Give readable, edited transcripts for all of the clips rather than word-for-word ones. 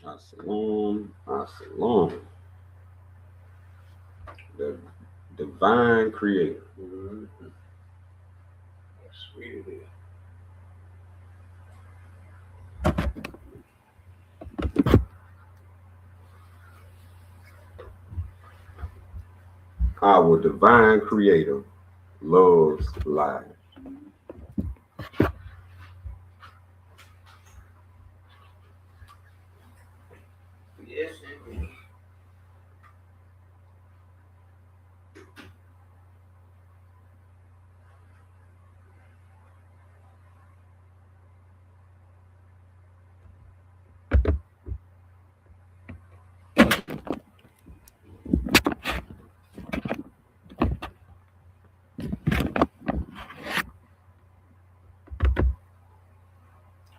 Assalamu, Assalamu, the divine creator. That's sweet it is. Our divine creator loves life. Yes, indeed.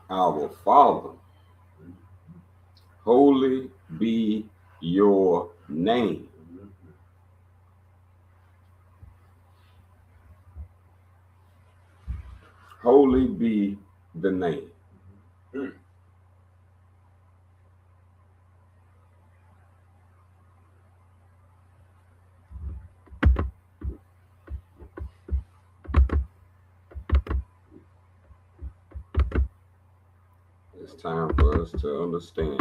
Our Father, holy be your name. Holy be the name. Mm. It's time for us to understand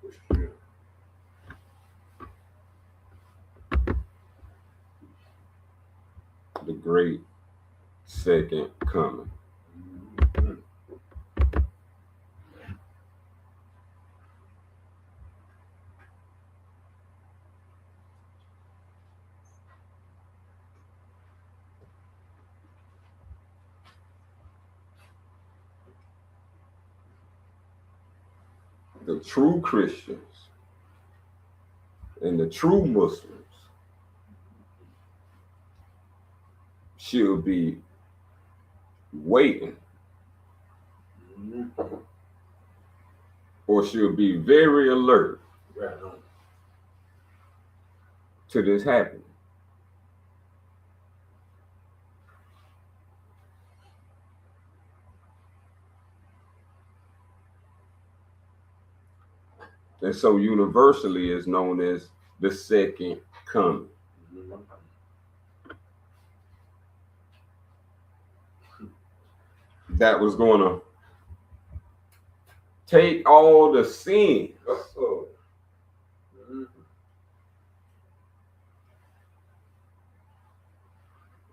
For sure. the great second coming. Mhm. The true Christians and the true Muslims should be waiting Mhm. or should be very alert Right on. to this happening. And so universally is known as the second coming. Mhm. That was going to take all the sins Uh-oh. Mhm.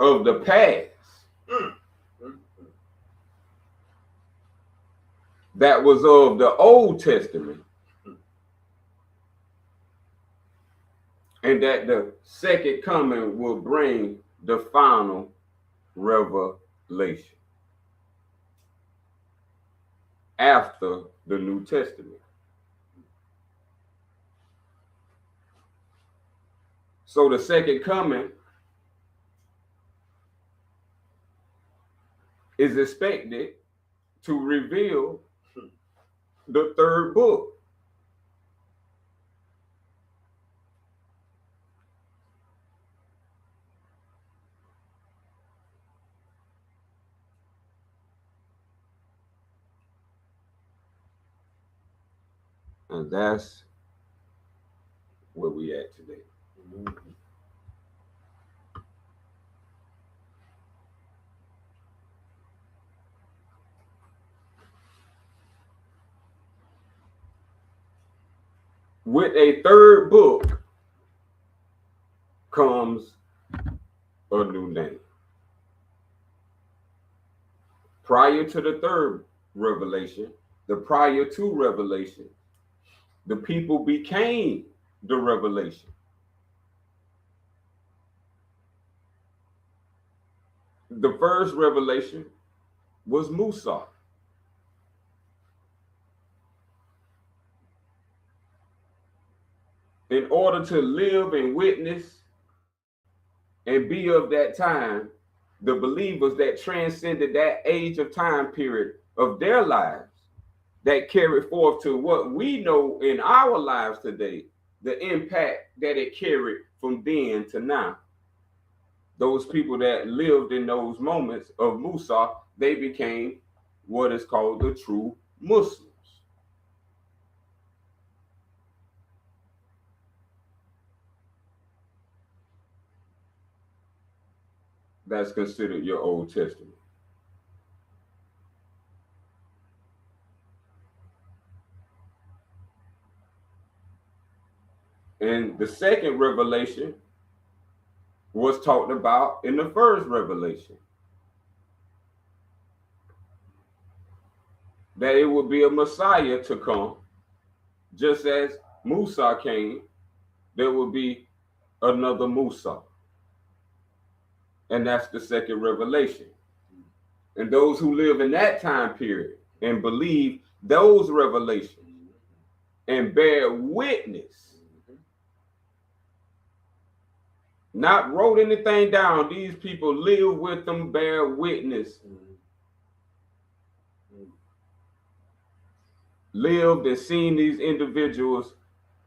of the past Mm. Mm. that was of the Old Testament, and that the second coming will bring the final revelation after the New Testament. So the second coming is expected to reveal the third book. And that's where we at today. Mhm. With a third book comes a new name. Prior to the third revelation, the prior to revelation, the people became the revelation. The first revelation was Musa. In order to live and witness and be of that time, the believers that transcended that age of time period of their lives that carried forth to what we know in our lives today, the impact that it carried from then to now. Those people that lived in those moments of Musa, they became what is called the true Muslims. That's considered your Old Testament. And the second revelation was talked about in the first revelation. That it would be a Messiah to come, just as Musa came, there will be another Musa. And that's the second revelation. And those who live in that time period and believe those revelations and bear witness, not wrote anything down, these people live with them, bear witness, lived and seen these individuals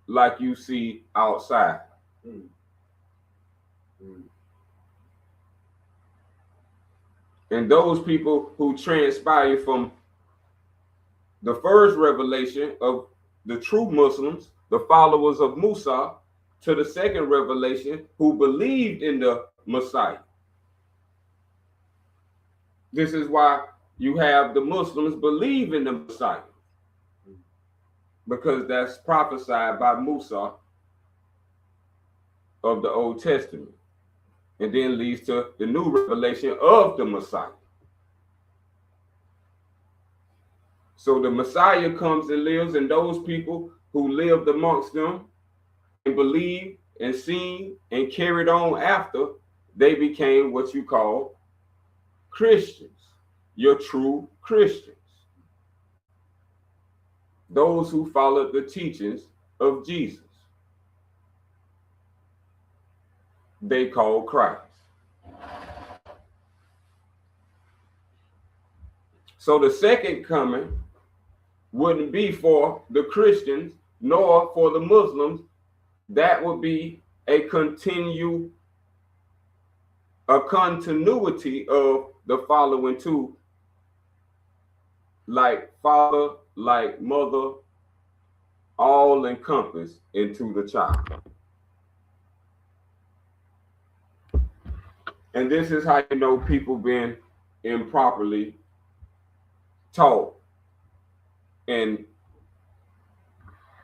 like you see outside. And those people who transpire from the first revelation of the true Muslims, the followers of Musa, to the second revelation who believed in the Messiah. This is why you have the Muslims believe in the Messiah, because that's prophesied by Musa of the Old Testament, and then leads to the new revelation of the Messiah. So the Messiah comes and lives, and those people who lived amongst them and believed and seen and carried on after, they became what you call Christians, your true Christians. Those who followed the teachings of Jesus, they call Christ. So the second coming wouldn't be for the Christians nor for the Muslims. That would be a continuity of the following two, like father, like mother, all encompassed into the child. And this is how you know people been improperly taught and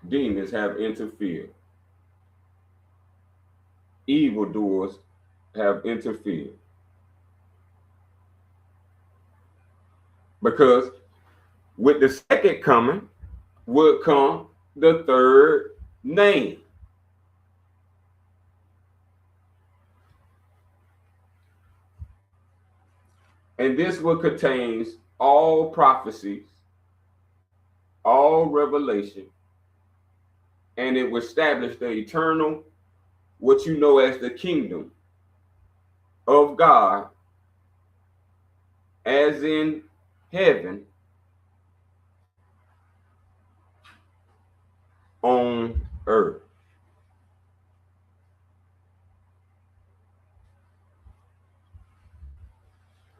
demons have interfered. Evildoers have interfered. Because with the second coming would come the third name. And this will contain all prophecies, all revelation, and it will establish the eternal, what you know as the kingdom of God, as in heaven, on earth.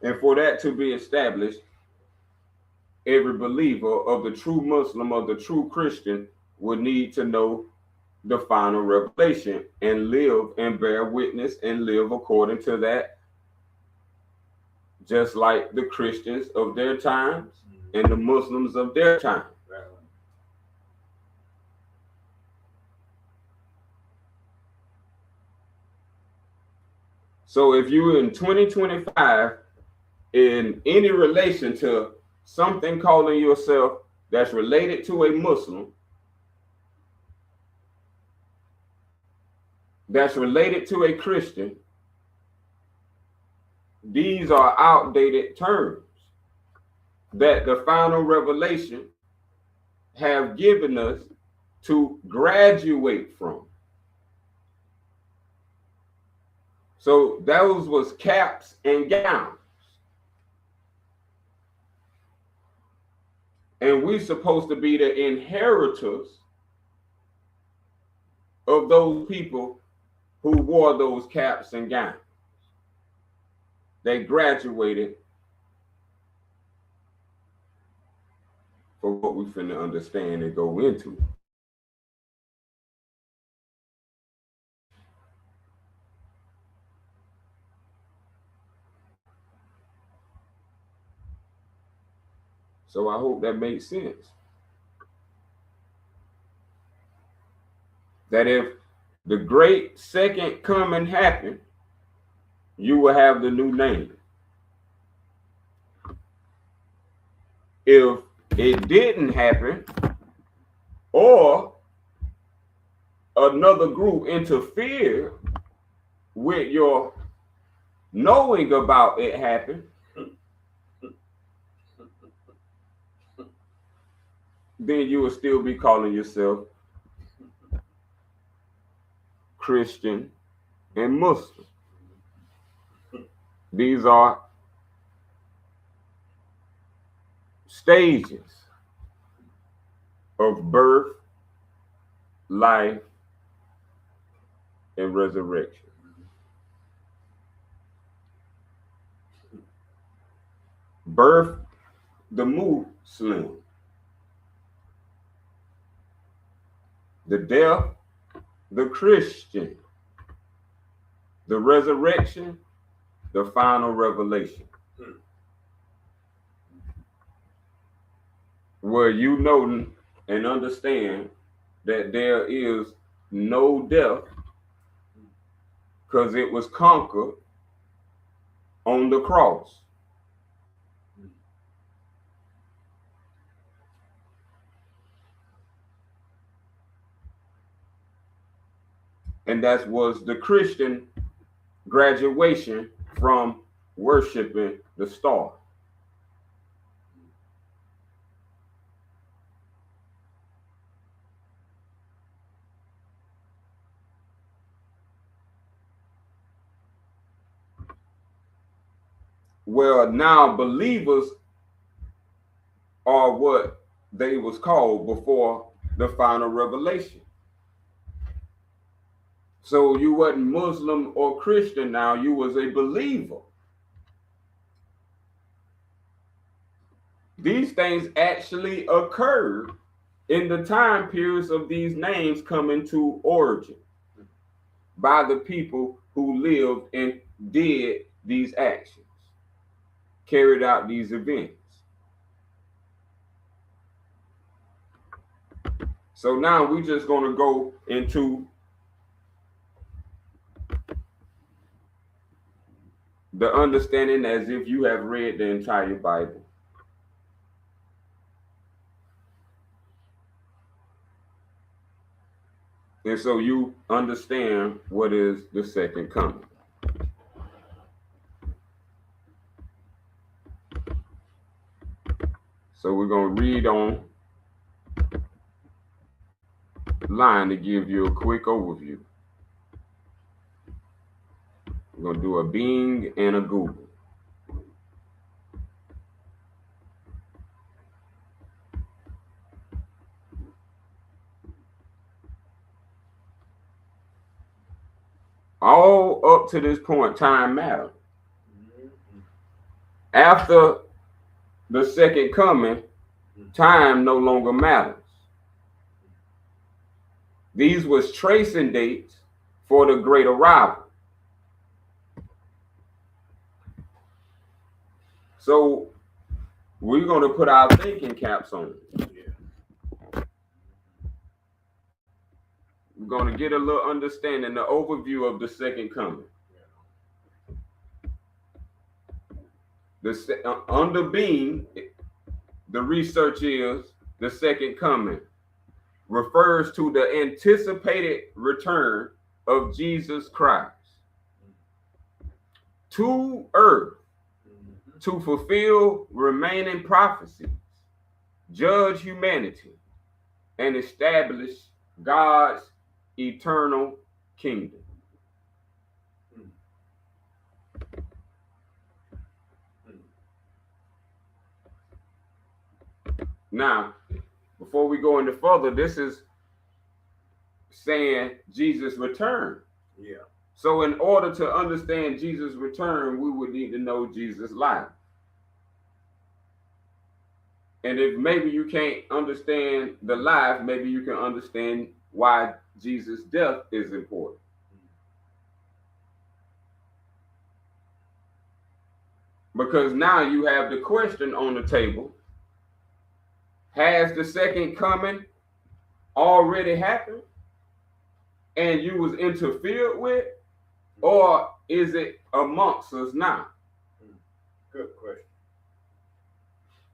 And for that to be established, every believer of the true Muslim, of the true Christian, would need to know the final revelation and live and bear witness and live according to that, just like the Christians of their times and the Muslims of their time. So if you're in 2025 in any relation to something calling yourself that's related to a Muslim, that's related to a Christian, these are outdated terms that the final revelation have given us to graduate from. So those was caps and gowns. And we're supposed to be the inheritors of those people who wore those caps and gowns. They graduated for what we finna understand and go into. So I hope that makes sense. That if the great second coming happened, you will have the new name. If it didn't happen, or another group interfered with your knowing about it happened, then you will still be calling yourself Christian and Muslim. These are stages of birth, life, and resurrection. Birth, the Muslim. The death, the Christian. The resurrection, the final revelation. Where you know and understand that there is no death because it was conquered on the cross. And that was the Christian graduation from worshiping the star. Well, now believers are what they was called before the final revelation. So you wasn't Muslim or Christian now, you was a believer. These things actually occurred in the time periods of these names coming to origin by the people who lived and did these actions, carried out these events. So now we're just going to go into the understanding as if you have read the entire Bible. And so you understand what is the second coming. So we're going to read on line to give you a quick overview. We're going to do a Bing and a Google. All up to this point, time mattered. After the second coming, time no longer matters. These was tracing dates for the great arrival. So we're going to put our thinking caps on. We're going to get a little understanding, the overview of the second coming. Under being, the research is the second coming refers to the anticipated return of Jesus Christ to earth to fulfill remaining prophecies, judge humanity, and establish God's eternal kingdom. Now, before we go any further, this is saying Jesus' return. Yeah. So in order to understand Jesus' return, we would need to know Jesus' life. And if maybe you can't understand the life, maybe you can understand why Jesus' death is important. Because now you have the question on the table: has the second coming already happened and you was interfered with, or is it amongst us now? Good question.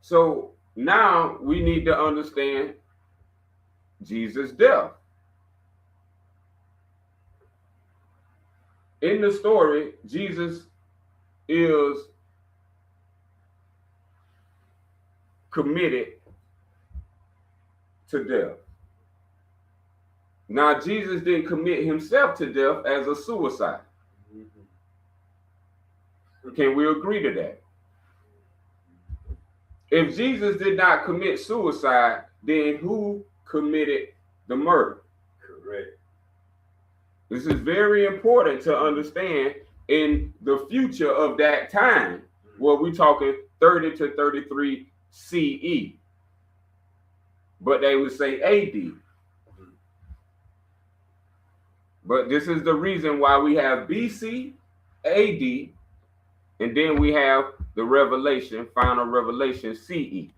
So now we need to understand Jesus' death. In the story, Jesus is committed to death. Now, Jesus didn't commit himself to death as a suicide. Can we agree to that? If Jesus did not commit suicide, then who committed the murder? Correct. This is very important to understand in the future of that time, where we're talking 30 to 33 CE. But they would say AD. But this is the reason why we have BC, AD, and then we have the revelation, final revelation, CE.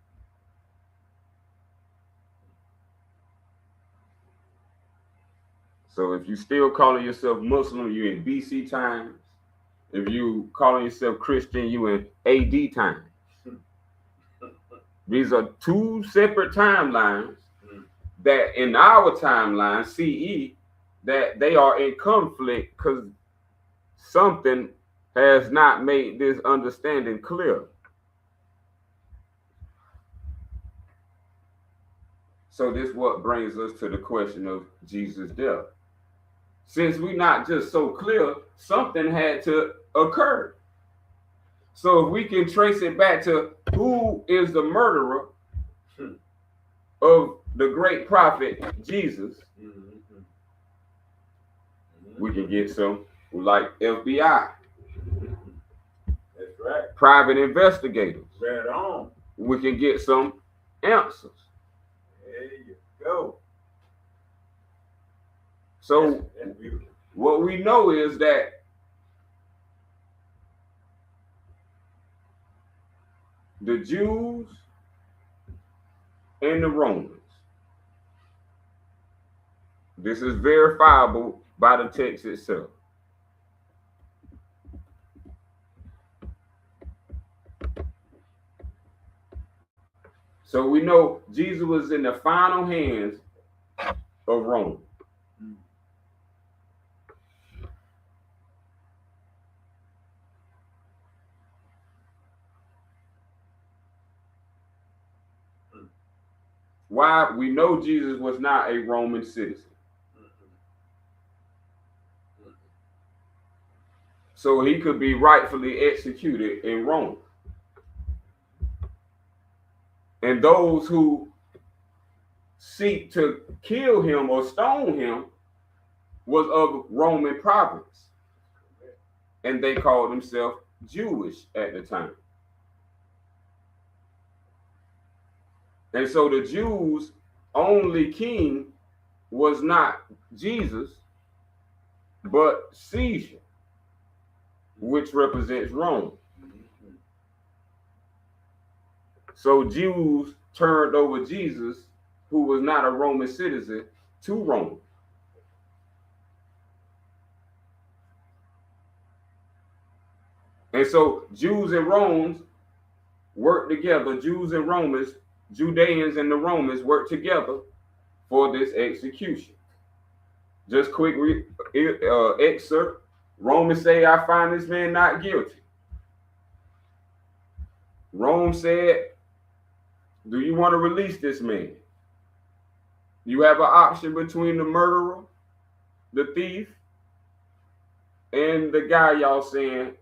So if you still calling yourself Muslim, you in BC times. If you calling yourself Christian, you in AD times. These are two separate timelines that in our timeline, CE, that they are in conflict because something has not made this understanding clear. So this what brings us to the question of Jesus' death. Since we're not just so clear, something had to occur. So if we can trace it back to who is the murderer of the great prophet Jesus, we can get some like FBI. That's right. Private investigators. Right on. We can get some answers. There you go. So That's beautiful. what we know is that the Jews and the Romans, this is verifiable by the text itself. So we know Jesus was in the final hands of Rome. Why? We know Jesus was not a Roman citizen. So he could be rightfully executed in Rome. And those who seek to kill him or stone him was of Roman province. And they called themselves Jewish at the time. And so the Jews' only king was not Jesus, but Caesar, which represents Rome. So Jews turned over Jesus, who was not a Roman citizen, to Rome. And so Jews and Romans worked together. Jews and Romans, Judeans and the Romans worked together for this execution. Just quick excerpt. Romans say, I find this man not guilty. Rome said, do you want to release this man? You have an option between the murderer, the thief, and the guy y'all saying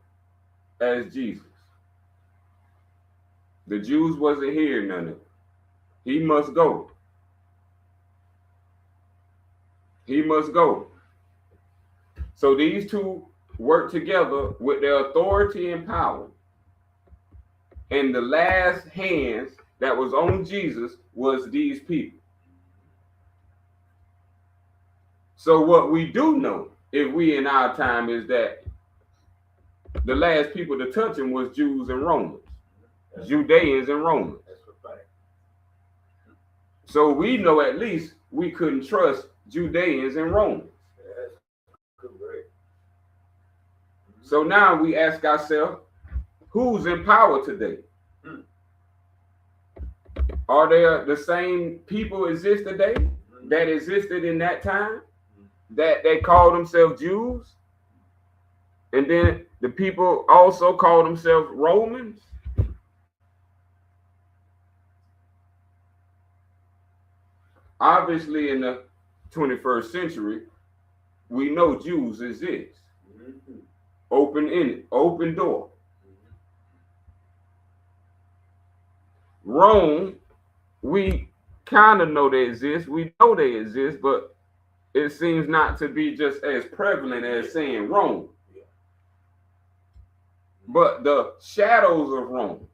as Jesus. The Jews wasn't hearing none of it. He must go. He must go. So these two work together with their authority and power. And the last hands that was on Jesus was these people. So what we do know, if we in our time, is that the last people to touch him was Jews and Romans, Judeans and Romans. That's a fact. So we know at least we couldn't trust Judeans and Romans. That's correct. So now we ask ourselves, who's in power today? Are there the same people exist today that existed in that time, that they call themselves Jews? And then the people also call themselves Romans? Obviously, in the 21st century, we know Jews exist. Open door. Rome, we kind of know they exist. We know they exist, but it seems not to be just as prevalent as saying Rome. But the shadows of Rome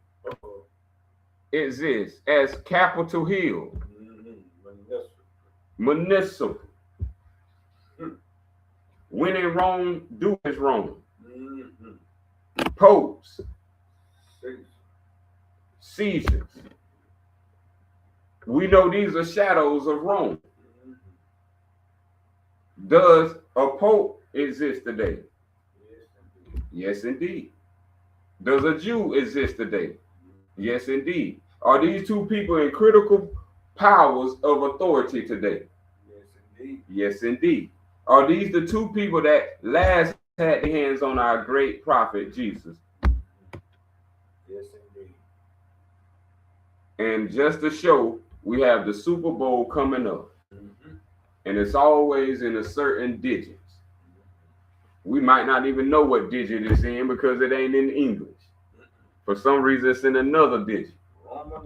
exist as Capitol Hill, municipal. When in Rome, do as Rome. Popes, Caesars. We know these are shadows of Rome. Does a pope exist today? Yes, indeed. Does a Jew exist today? Yes, indeed. Are these two people in critical powers of authority today? Yes, indeed. Yes, indeed. Are these the two people that last had their hands on our great prophet, Jesus? Yes, indeed. And just to show, we have the Super Bowl coming up. And it's always in a certain digits. We might not even know what digit it's in because it ain't in English. For some reason, it's in another digit.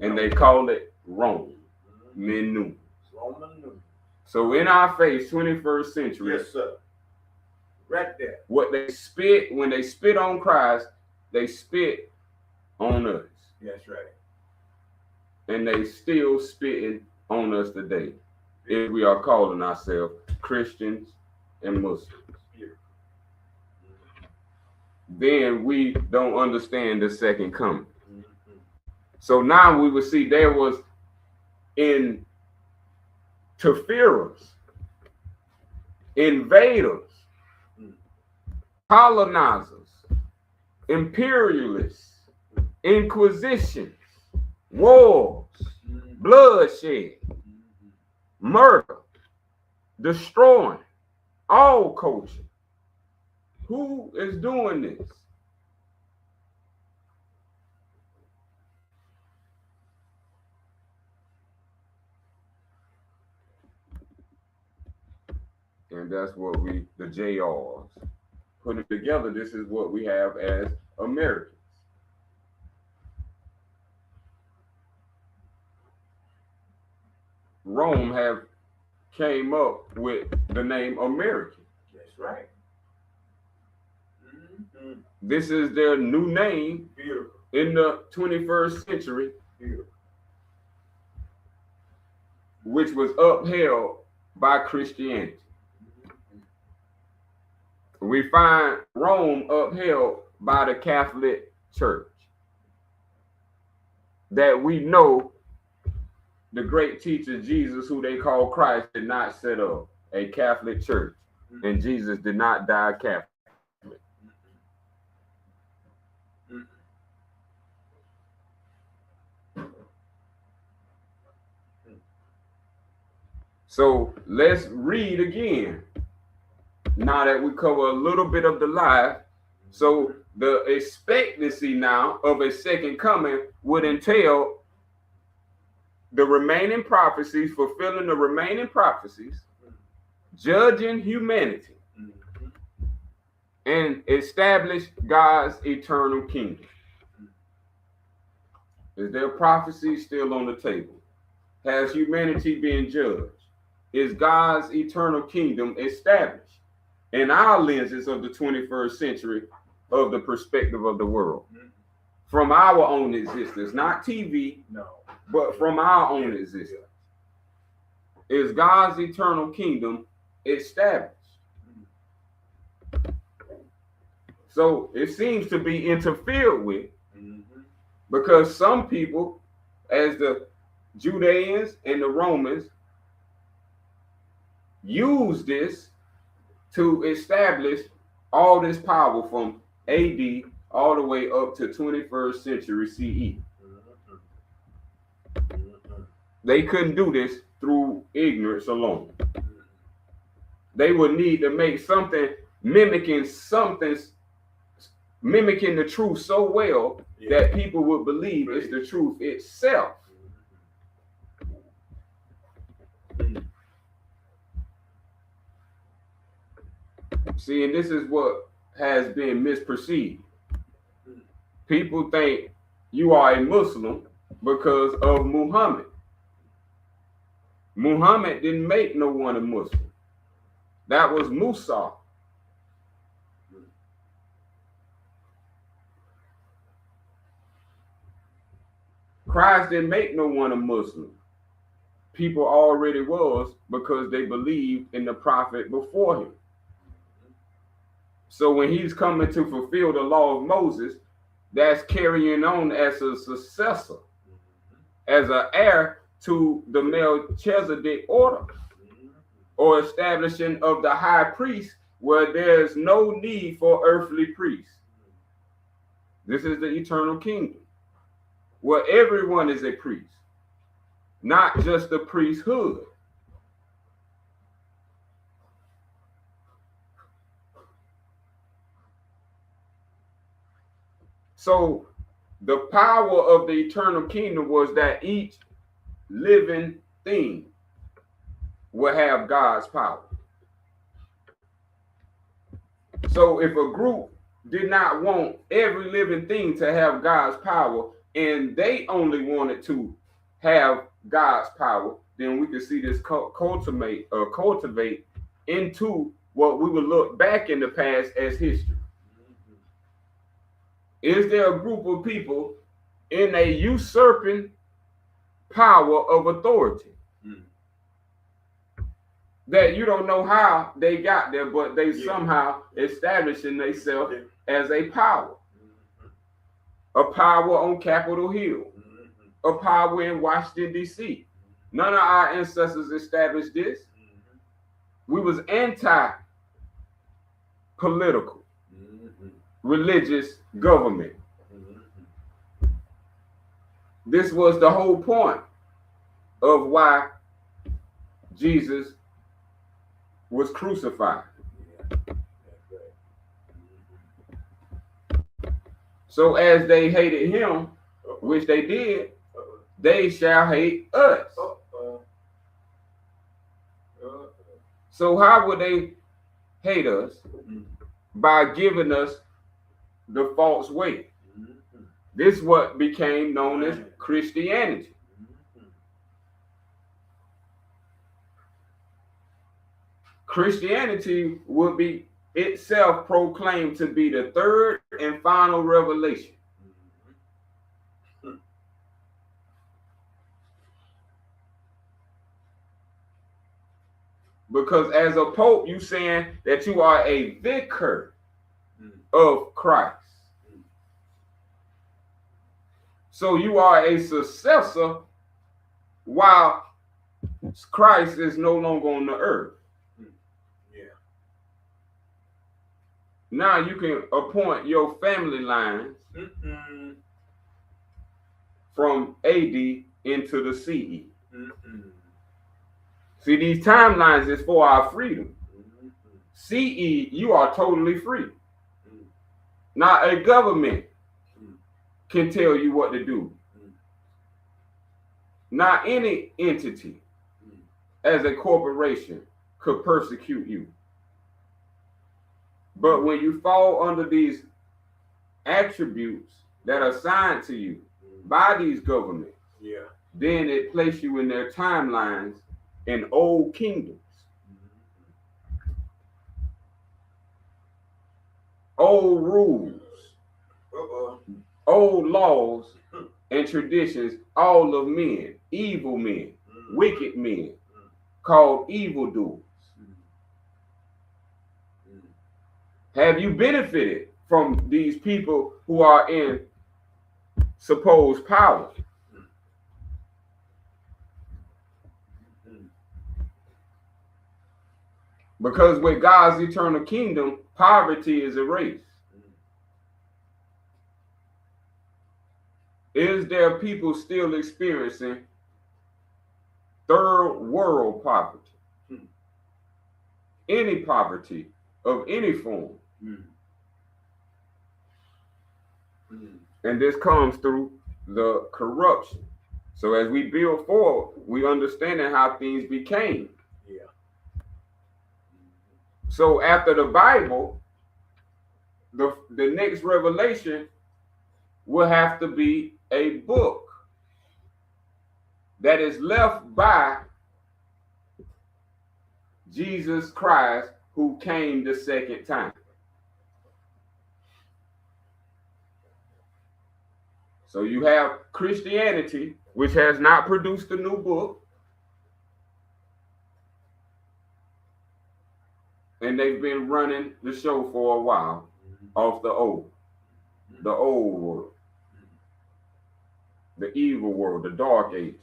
And they call it Rome. Menu. So in our face, 21st century. Yes, sir. Right there. What they spit, when they spit on Christ, they spit on us. That's right. And they still spitting on us today. If we are calling ourselves Christians and Muslims. Then we don't understand the second coming. So now we will see there was interferers, invaders, colonizers, imperialists, inquisitions, wars, bloodshed, murder, destroying all culture. Who is doing this? And that's what the JRs, putting together, this is what we have as Americans. Rome have came up with the name American. That's right. This is their new name. Beautiful. In the 21st century. Beautiful. Which was upheld by Christianity. We find Rome upheld by the Catholic Church. That we know the great teacher Jesus, who they call Christ, did not set up a Catholic church. And Jesus did not die Catholic. So let's read again. Now that we cover a little bit of the life, so the expectancy now of a second coming would entail the remaining prophecies, fulfilling the remaining prophecies, judging humanity, and establish God's eternal kingdom. Is there prophecy still on the table? Has humanity been judged? Is God's eternal kingdom established in our lenses of the 21st century of the perspective of the world? From our own existence, not TV, no, but from our own existence. Is God's eternal kingdom established? So it seems to be interfered with, because some people, as the Judeans and the Romans, use this to establish all this power from AD all the way up to 21st century CE. They couldn't do this through ignorance alone. They would need to make something mimicking the truth so well that people would believe it's the truth itself. See, and this is what has been misperceived. People think you are a Muslim because of Muhammad. Muhammad didn't make no one a Muslim. That was Musa. Christ didn't make no one a Muslim. People already was, because they believed in the prophet before him. So when he's coming to fulfill the law of Moses, that's carrying on as a successor, as an heir to the Melchizedek order, or establishing of the high priest, where there's no need for earthly priests. This is the eternal kingdom, where everyone is a priest, not just the priesthood. So the power of the eternal kingdom was that each living thing will have God's power. So if a group did not want every living thing to have God's power, and they only wanted to have God's power, then we could see this cultivate into what we would look back in the past as history. Is there a group of people in a usurping power of authority that you don't know how they got there, but they somehow establishing themselves as a power? A power on Capitol Hill, a power in Washington, D.C. None of our ancestors established this. We was anti-political, religious government. This was the whole point of why Jesus was crucified. So as they hated him, which they did, they shall hate us. So how would they hate us? By giving us the false way. This is what became known as Christianity. Christianity would be itself proclaimed to be the third and final revelation. Because as a pope, you saying that you are a vicar of Christ. So you are a successor while Christ is no longer on the earth. Now you can appoint your family lines from AD into the CE. See, these timelines is for our freedom. CE, you are totally free. Not a government can tell you what to do. Not any entity as a corporation could persecute you. But when you fall under these attributes that are assigned to you by these governments, then it places you in their timelines in old kingdoms, old rules, old laws and traditions, all of men, evil men, wicked men, called evildoers. Have you benefited from these people who are in supposed power? Because with God's eternal kingdom, poverty is erased. Is there people still experiencing third world poverty? Any poverty of any form. And this comes through the corruption. So as we build forward, we understanding how things became. Yeah. So after the Bible, the next revelation will have to be a book that is left by Jesus Christ, who came the second time. So you have Christianity, which has not produced a new book. And they've been running the show for a while off the old world, the evil world, the dark ages.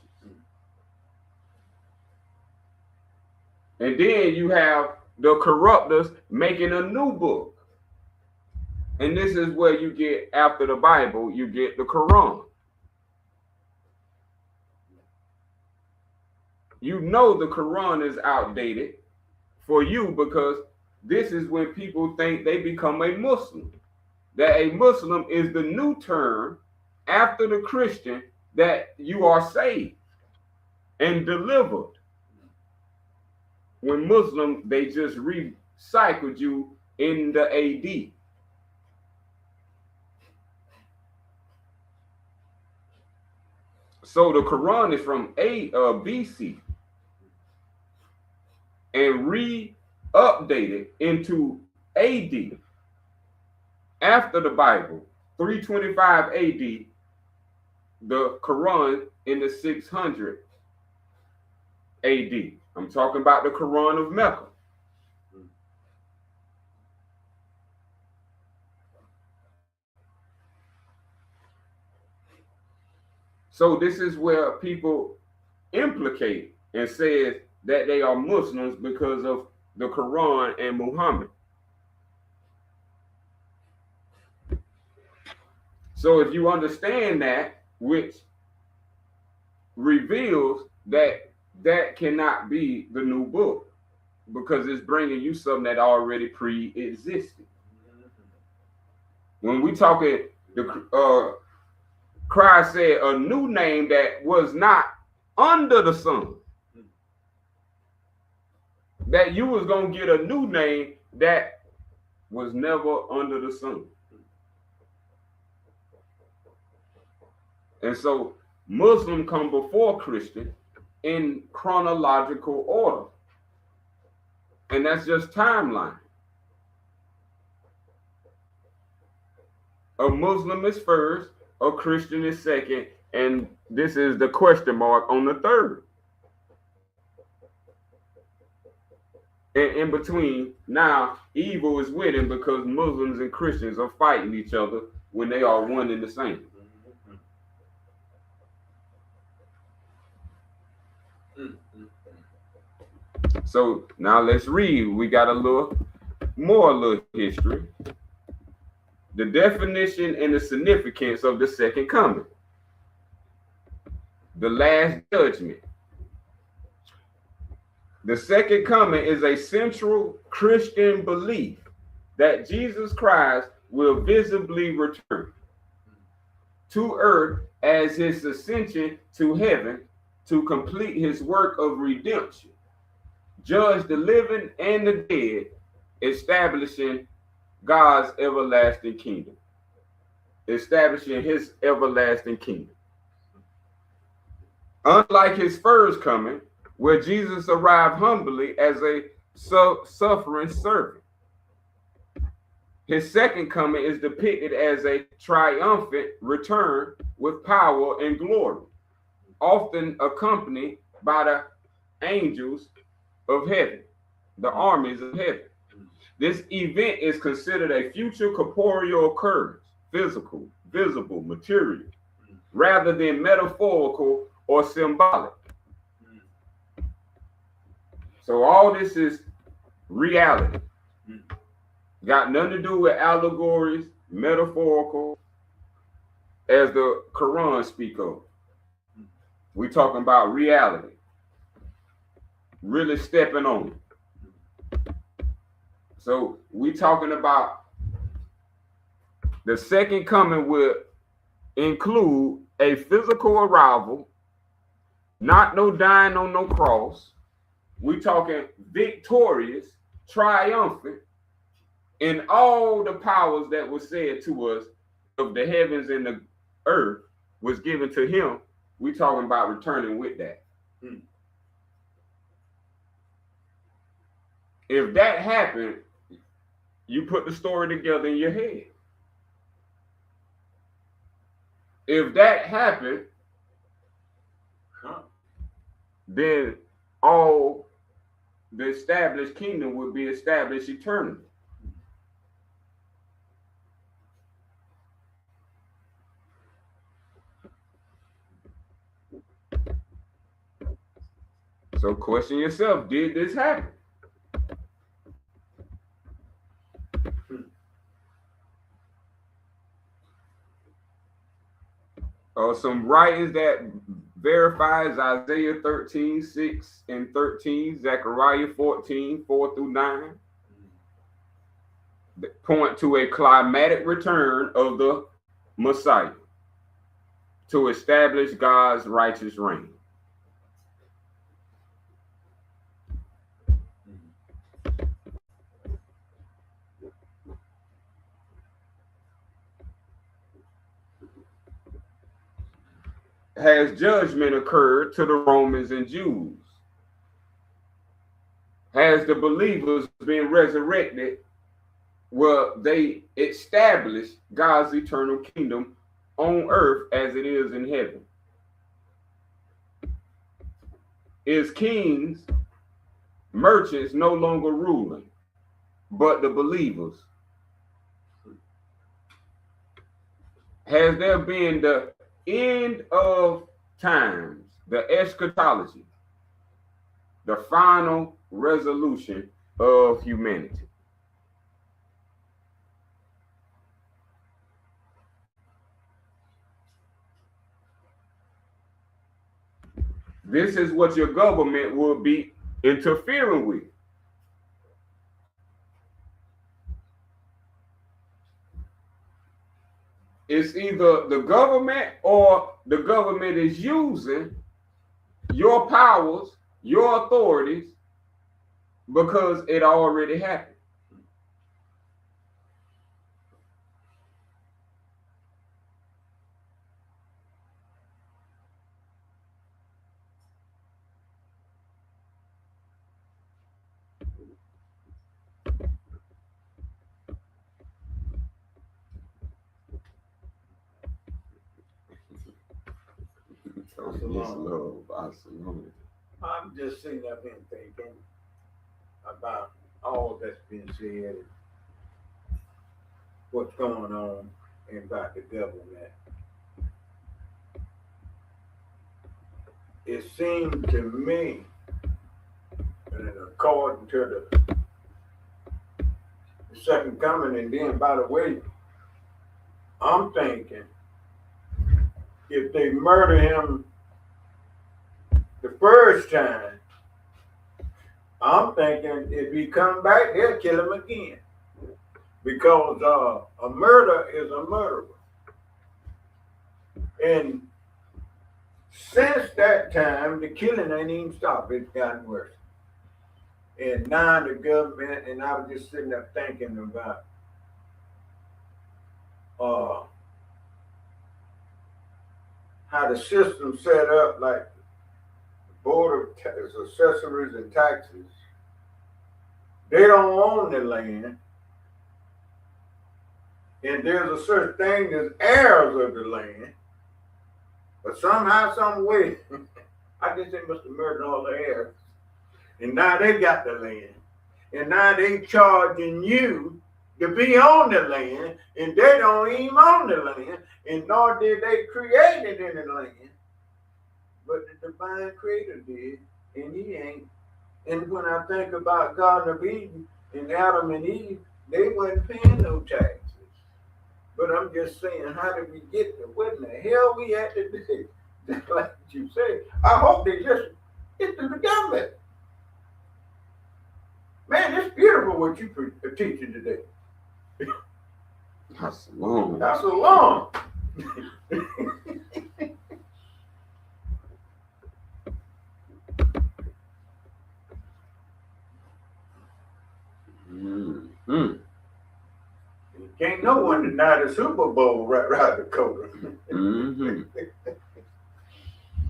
And then you have the corruptors making a new book. And this is where you get, after the Bible, you get the Quran. You know the Quran is outdated for you because this is when people think they become a Muslim. That a Muslim is the new term after the Christian, that you are saved and delivered. When Muslim, they just recycled you in the AD. So the Quran is from BC and re-updated into AD. After the Bible, 325 AD, the Quran in the 600 AD. I'm talking about the Quran of Mecca. So this is where people implicate and say that they are Muslims because of the Quran and Muhammad. So if you understand that, which reveals that that cannot be the new book, because it's bringing you something that already pre-existed. When we talk it, Christ said a new name that was not under the sun. That you was going to get a new name that was never under the sun. And so Muslim come before Christian in chronological order. And that's just timeline. A Muslim is first, a Christian is second, and this is the question mark on the third. And in between, now evil is winning because Muslims and Christians are fighting each other when they are one and the same. So now let's read. We got a little history. The definition and the significance of the second coming. The last judgment. The second coming is a central Christian belief that Jesus Christ will visibly return to earth as his ascension to heaven to complete his work of redemption, judge the living and the dead, establishing God's everlasting kingdom. Establishing his everlasting kingdom. Unlike his first coming, where Jesus arrived humbly as a suffering servant, his second coming is depicted as a triumphant return with power and glory, often accompanied by the angels of heaven, the armies of heaven. This event is considered a future corporeal occurrence, physical, visible, material, rather than metaphorical or symbolic. So all this is reality. Got nothing to do with allegories, metaphorical, as the Quran speak of. We talking about reality. Really stepping on it. So we talking about the second coming will include a physical arrival, not no dying on no cross. We talking victorious, triumphant, in all the powers that was said to us of the heavens and the earth was given to him. We talking about returning with that. If that happened, you put the story together in your head. If that happened, then all the established kingdom would be established eternally. So question yourself, did this happen? Some writings that verifies Isaiah 13, 6 and 13, Zechariah 14, 4 through 9, that point to a climatic return of the Messiah to establish God's righteous reign. Has judgment occurred to the Romans and Jews? Has the believers been resurrected where they establish God's eternal kingdom on earth as it is in heaven? Is kings, merchants no longer ruling, but the believers? Has there been the end of times, the eschatology, the final resolution of humanity? This is what your government will be interfering with. It's either the government or the government is using your powers, your authorities, because it already happened. I'm just sitting up here thinking about all that's been said, what's going on about the government. It seemed to me, and according to the second coming, and then by the way, I'm thinking if they murder him the first time, I'm thinking if he come back, they'll kill him again. Because a murder is a murderer. And since that time, the killing ain't even stopped. It's gotten worse. And now the government, and I was just sitting there thinking about how the system set up, like Board of Assessories and Taxes. They don't own the land. And there's a certain thing as heirs of the land. But somehow, some way, I guess they must have murdered all the heirs. And now they got the land. And now they charging you to be on the land, and they don't even own the land, and nor did they create it in the land. But the divine creator did, and he ain't. And when I think about Garden of Eden and Adam and Eve, they weren't paying no taxes. But I'm just saying, how did we get there? What in the hell we had to do? Just like you said. I hope they just get to the government. Man, it's beautiful what you are teaching today. That's long. That's a long. Mm-hmm. Can't no one deny the Super Bowl right Dakota. Mm-hmm.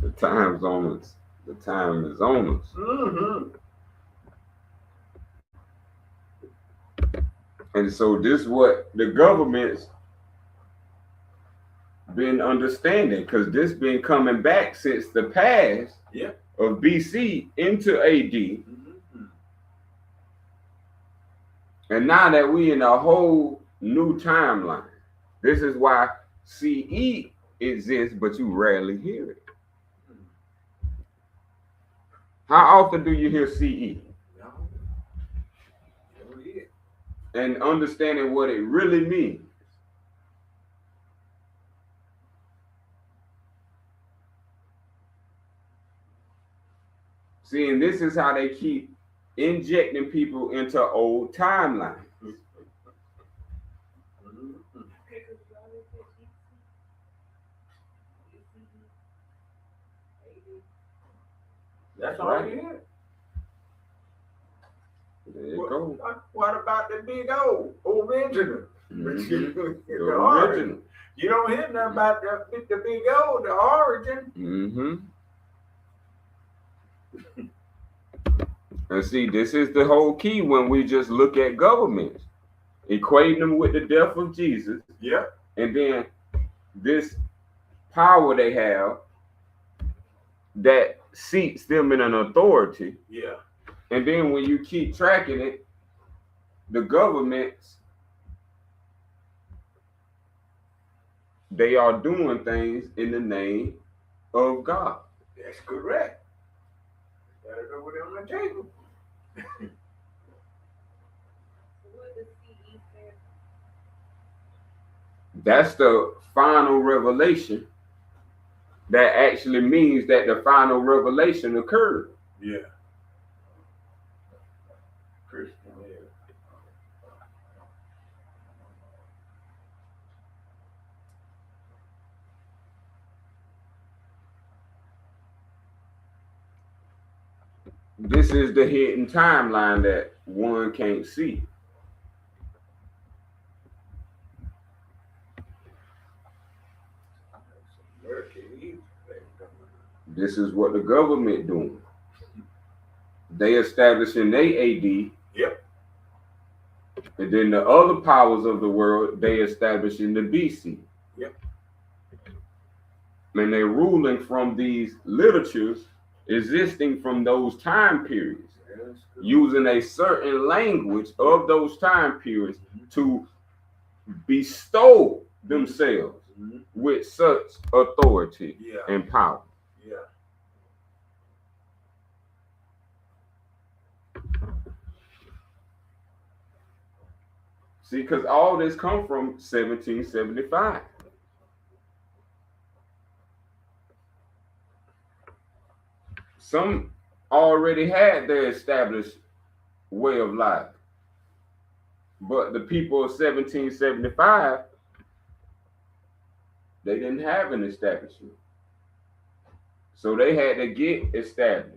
The time's on us. The time is on us. Mm-hmm. And so this is what the government's been understanding, because this been coming back since the past of BC into AD. Mm-hmm. And now that we in a whole new timeline, this is why CE exists, but you rarely hear it. How often do you hear CE? No. And understanding what it really means. See, and this is how they keep injecting people into old timelines. That's all you hear. There you go. What about the big old original? Mm-hmm. The original. You don't hear nothing about the big old, the origin. Mm-hmm. And see, this is the whole key when we just look at governments, equating them with the death of Jesus. Yeah. And then this power they have that seats them in an authority. Yeah. And then when you keep tracking it, the governments, they are doing things in the name of God. That's correct. Gotta go with it on the table. What does CE stand for? That's the final revelation. That actually means that the final revelation occurred. Yeah. Christian, yeah. This is the hidden timeline that one can't see. This is what the government doing. They establishing their AD. Yep. And then the other powers of the world, they establishing the BC. Yep. And they're ruling from these literatures existing from those time periods, using a certain language of those time periods to bestow themselves with such authority and power. Yeah. See, because all this come from 1775. Some already had their established way of life. But the people of 1775, they didn't have an establishment. So they had to get established.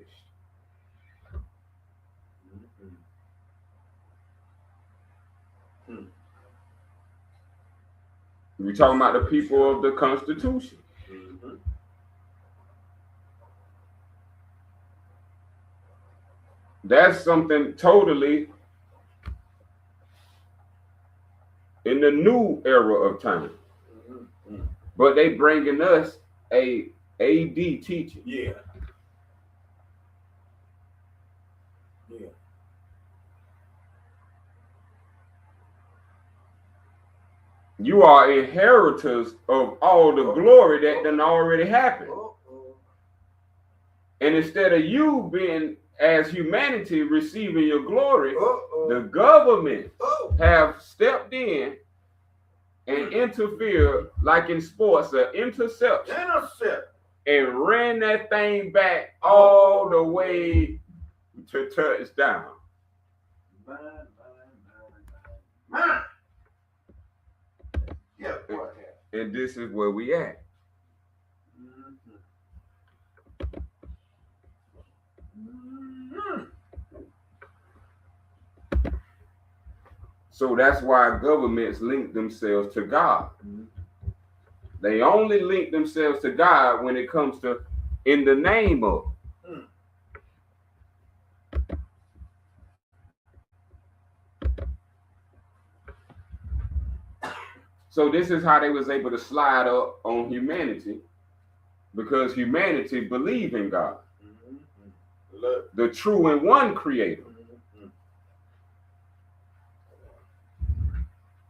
We're talking about the people of the Constitution. That's something totally in the new era of time. But they bringing us a AD teaching. Yeah. Yeah. You are inheritors of all the glory that done already happened. Uh-oh. And instead of you being, as humanity, receiving your glory, Uh-oh. the government Oh. have stepped in and interfered, like in sports, an interception, Intercept. and ran that thing back all the way to touchdown. Man. Yeah, what happened? And this is where we at. Mm-hmm. So that's why governments link themselves to God. They only link themselves to God when it comes to in the name of. So this is how they was able to slide up on humanity, because humanity believe in God, Look. the true and one creator.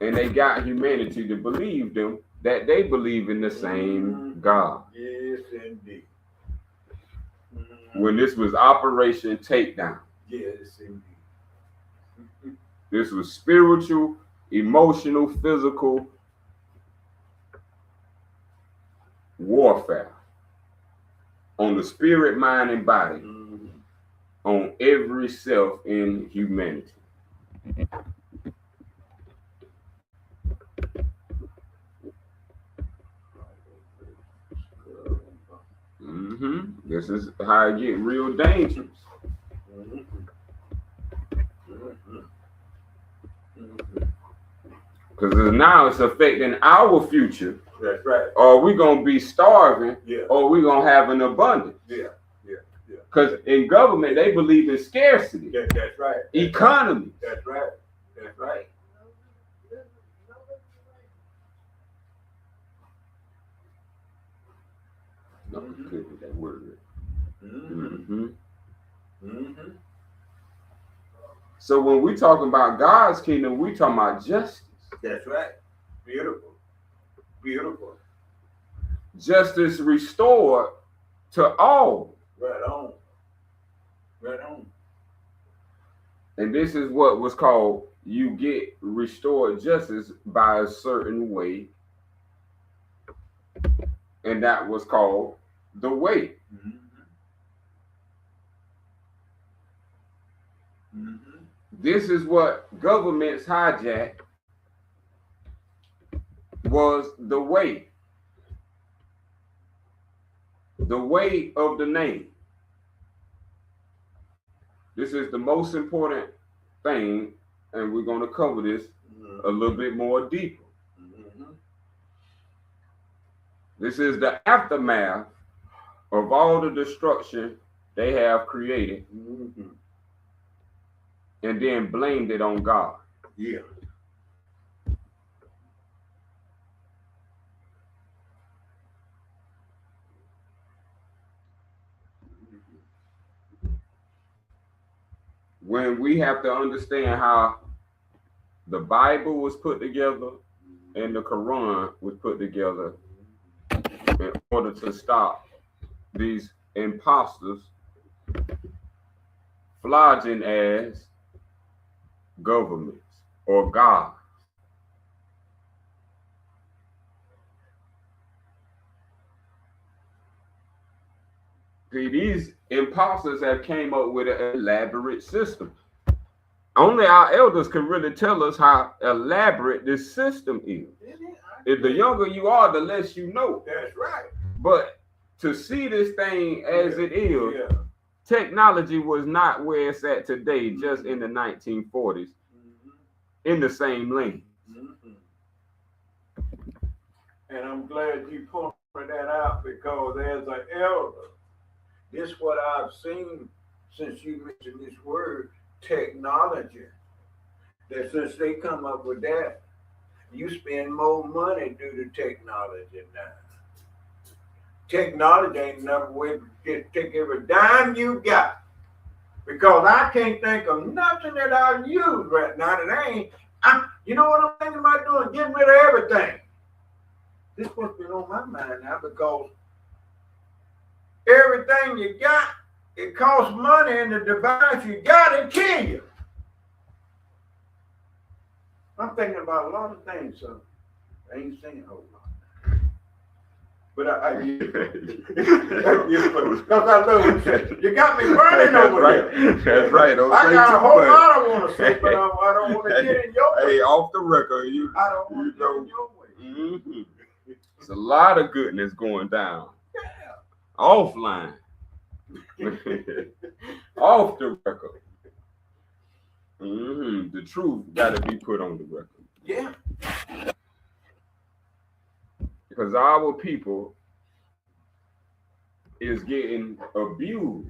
And they got humanity to believe them that they believe in the same God. Yes, indeed. When this was Operation Takedown, Yes, indeed. this was spiritual, emotional, physical warfare on the spirit, mind, and body, on every self in humanity. This is how it get real dangerous. Because now it's affecting our future. That's right. Or we gonna be starving, Yeah. or we gonna have an abundance. Yeah. Because in government they believe in scarcity, That's right. economy. That's right. That's right. No, good with that word. So when we talking about God's kingdom, we talking about justice. That's right. Beautiful. Beautiful. Justice restored to all. Right on. Right on. And this is what was called, you get restored justice by a certain way. And that was called the way. This is what governments hijack, was the way. The way of the name. This is the most important thing, and we're going to cover this a little bit more deeper. This is the aftermath of all the destruction they have created, and then blamed it on God. Yeah. When we have to understand how the Bible was put together and the Quran was put together in order to stop these imposters flogging as governments or God. See, these imposters have came up with an elaborate system. Only our elders can really tell us how elaborate this system is. If the younger you are, the less you know. That's right. But to see this thing as it is, technology was not where it's at today, just in the 1940s, in the same lane. And I'm glad you pointed that out, because as an elder, this is what I've seen since you mentioned this word, technology. That since they come up with that, you spend more money due to technology now. technology ain't another way to just take every dime you got. Because I can't think of nothing that I use right now that ain't. You know what I'm thinking about doing? Getting rid of everything. This is what's been on my mind now because everything you got, it costs money, and the device you got, it kill you. I'm thinking about a lot of things, so I ain't saying a whole lot. But I because I know you got me burning over here. That's right. Don't I say got a too whole much. lot I want to say, but I don't want to get in your way. Hey, off the record, I don't want to get in your way. Mm-hmm. There's a lot of goodness going down. Offline. Off the record. Mm-hmm. The truth got to be put on the record. Yeah. Because our people is getting abused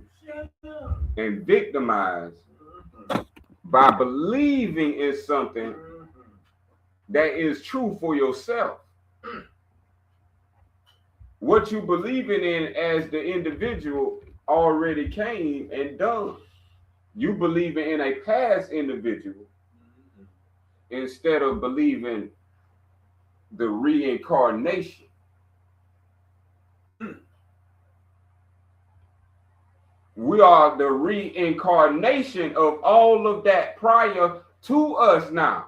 and victimized by believing in something that is true for yourself. What you believing in as the individual already came and done. You believing in a past individual instead of believing the reincarnation. We are the reincarnation of all of that prior to us now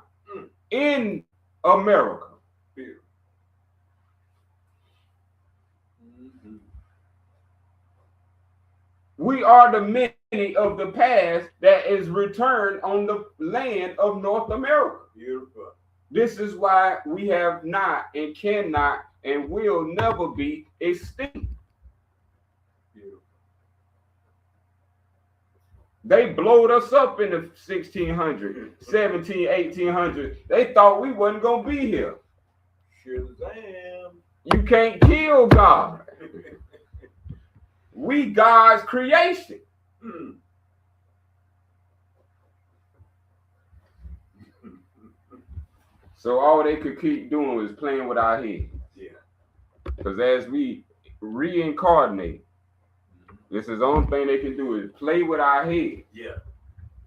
in America. We are the many of the past that is returned on the land of North America. Beautiful. This is why we have not and cannot and will never be extinct. They blowed us up in the 1600s, 1700s, 1800s. They thought we wasn't going to be here. Shazam. You can't kill God. We God's creation. So all they could keep doing was playing with our heads. Yeah. Because as we reincarnate, this is the only thing they can do is play with our heads. Yeah.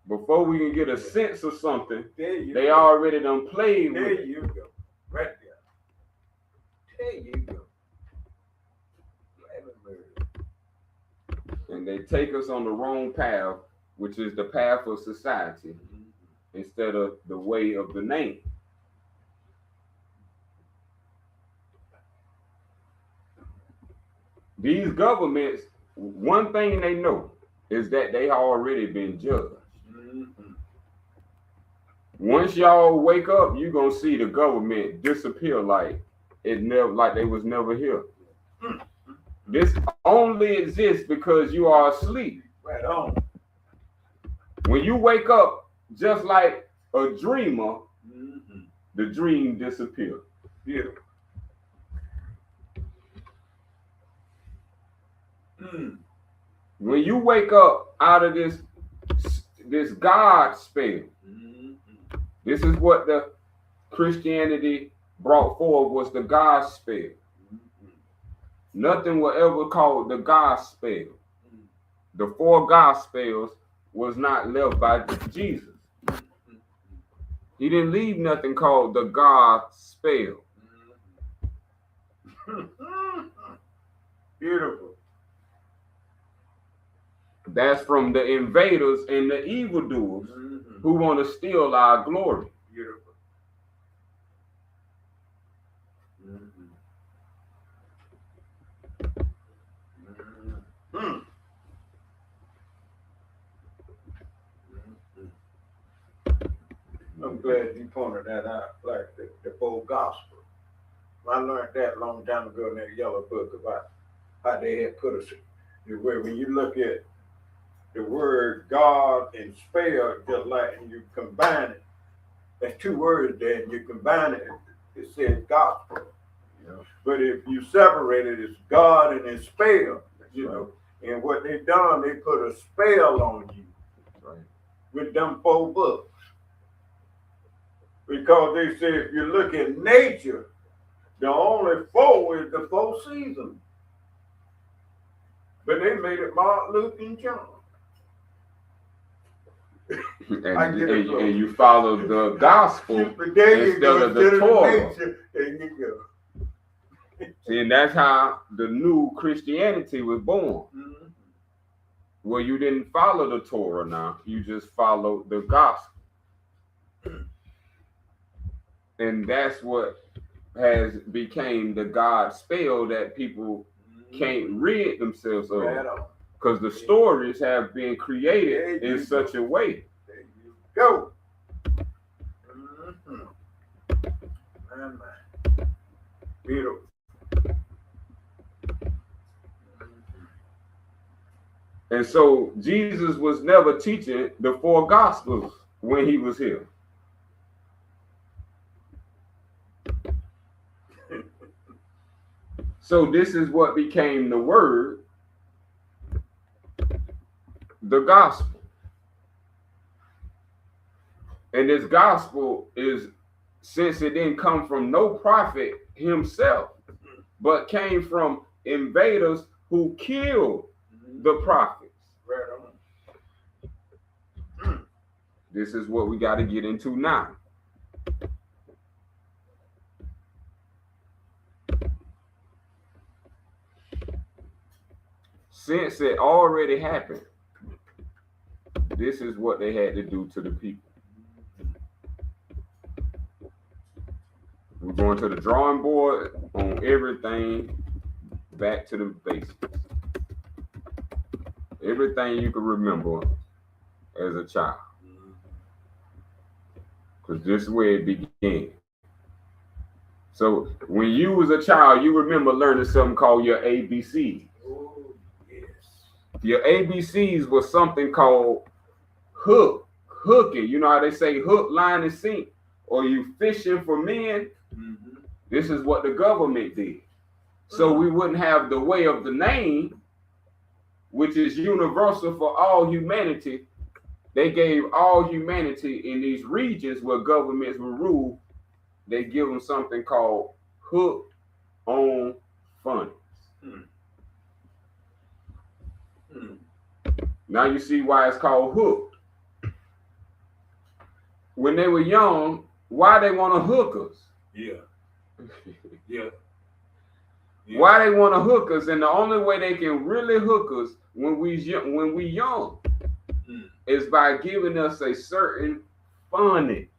Before we can get a sense of something, they go. already done played with it. There you go. Right there. There you go. And they take us on the wrong path, which is the path of society, instead of the way of the name. These governments, one thing they know is that they already been judged. Once y'all wake up, you're gonna see the government disappear like they was never here. This only exists because you are asleep. Right on. When you wake up, just like a dreamer, the dream disappears. Beautiful. When you wake up out of this God spell, this is what the Christianity brought forward was the gospel. Nothing was ever called the gospel. The four gospels was not left by Jesus. He didn't leave nothing called the gospel. Beautiful. That's from the invaders and the evildoers who want to steal our glory. Beautiful. I'm glad you pointed that out, like the full gospel. I learned that a long time ago in that yellow book about how they had put us where when you look at the word God and spell, just like and you combine it, there's two words there, and you combine it, it says gospel. Yeah. But if you separate it, it's God and it's spell, you know. And what they done, they put a spell on you with them four books. Because they say if you look at nature, the only four is the four seasons. But they made it Mark, Luke, and John. and you follow the gospel instead of the Torah. There you go. See, and that's how the new Christianity was born. Mhm. Well, you didn't follow the Torah now, you just followed the gospel. And that's what has became the God spell that people can't rid themselves of. Right on. Because the stories have been created in such a way. There you go. Mm-hmm. Man. Beautiful. And so Jesus was never teaching the four gospels when he was here. So this is what became the word, the gospel. And this gospel is, since it didn't come from no prophet himself, but came from invaders who killed the prophets. Right on. This is what we got to get into now. Since it already happened, this is what they had to do to the people. We're going to the drawing board on everything, back to the basics. Everything you can remember as a child. Because this is where it began. So when you was a child, you remember learning something called your ABCs. Oh, yes. Your ABCs was something called hooking. You know how they say hook, line, and sink? Or you fishing for men? Mm-hmm. This is what the government did. So we wouldn't have the way of the name, which is universal for all humanity. They gave all humanity in these regions where governments were ruled, they give them something called hook on funds. Now you see why it's called hook. When they were young, why they want to hook us? Yeah. Yeah. Yeah. Why they want to hook us? And the only way they can really hook us when we young is by giving us a certain phonics.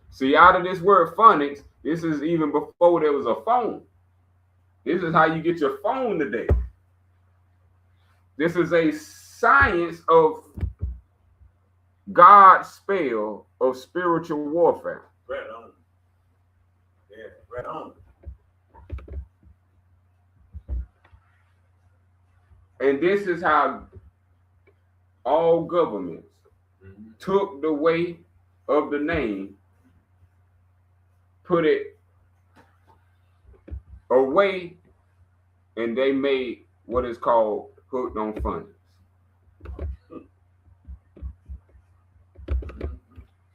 See, out of this word phonics, this is even before there was a phone. This is how you get your phone today. This is a science of God's spell of spiritual warfare. Right on. Yeah, right on. And this is how all governments took the way of the name, put it away, and they made what is called hooked on funds.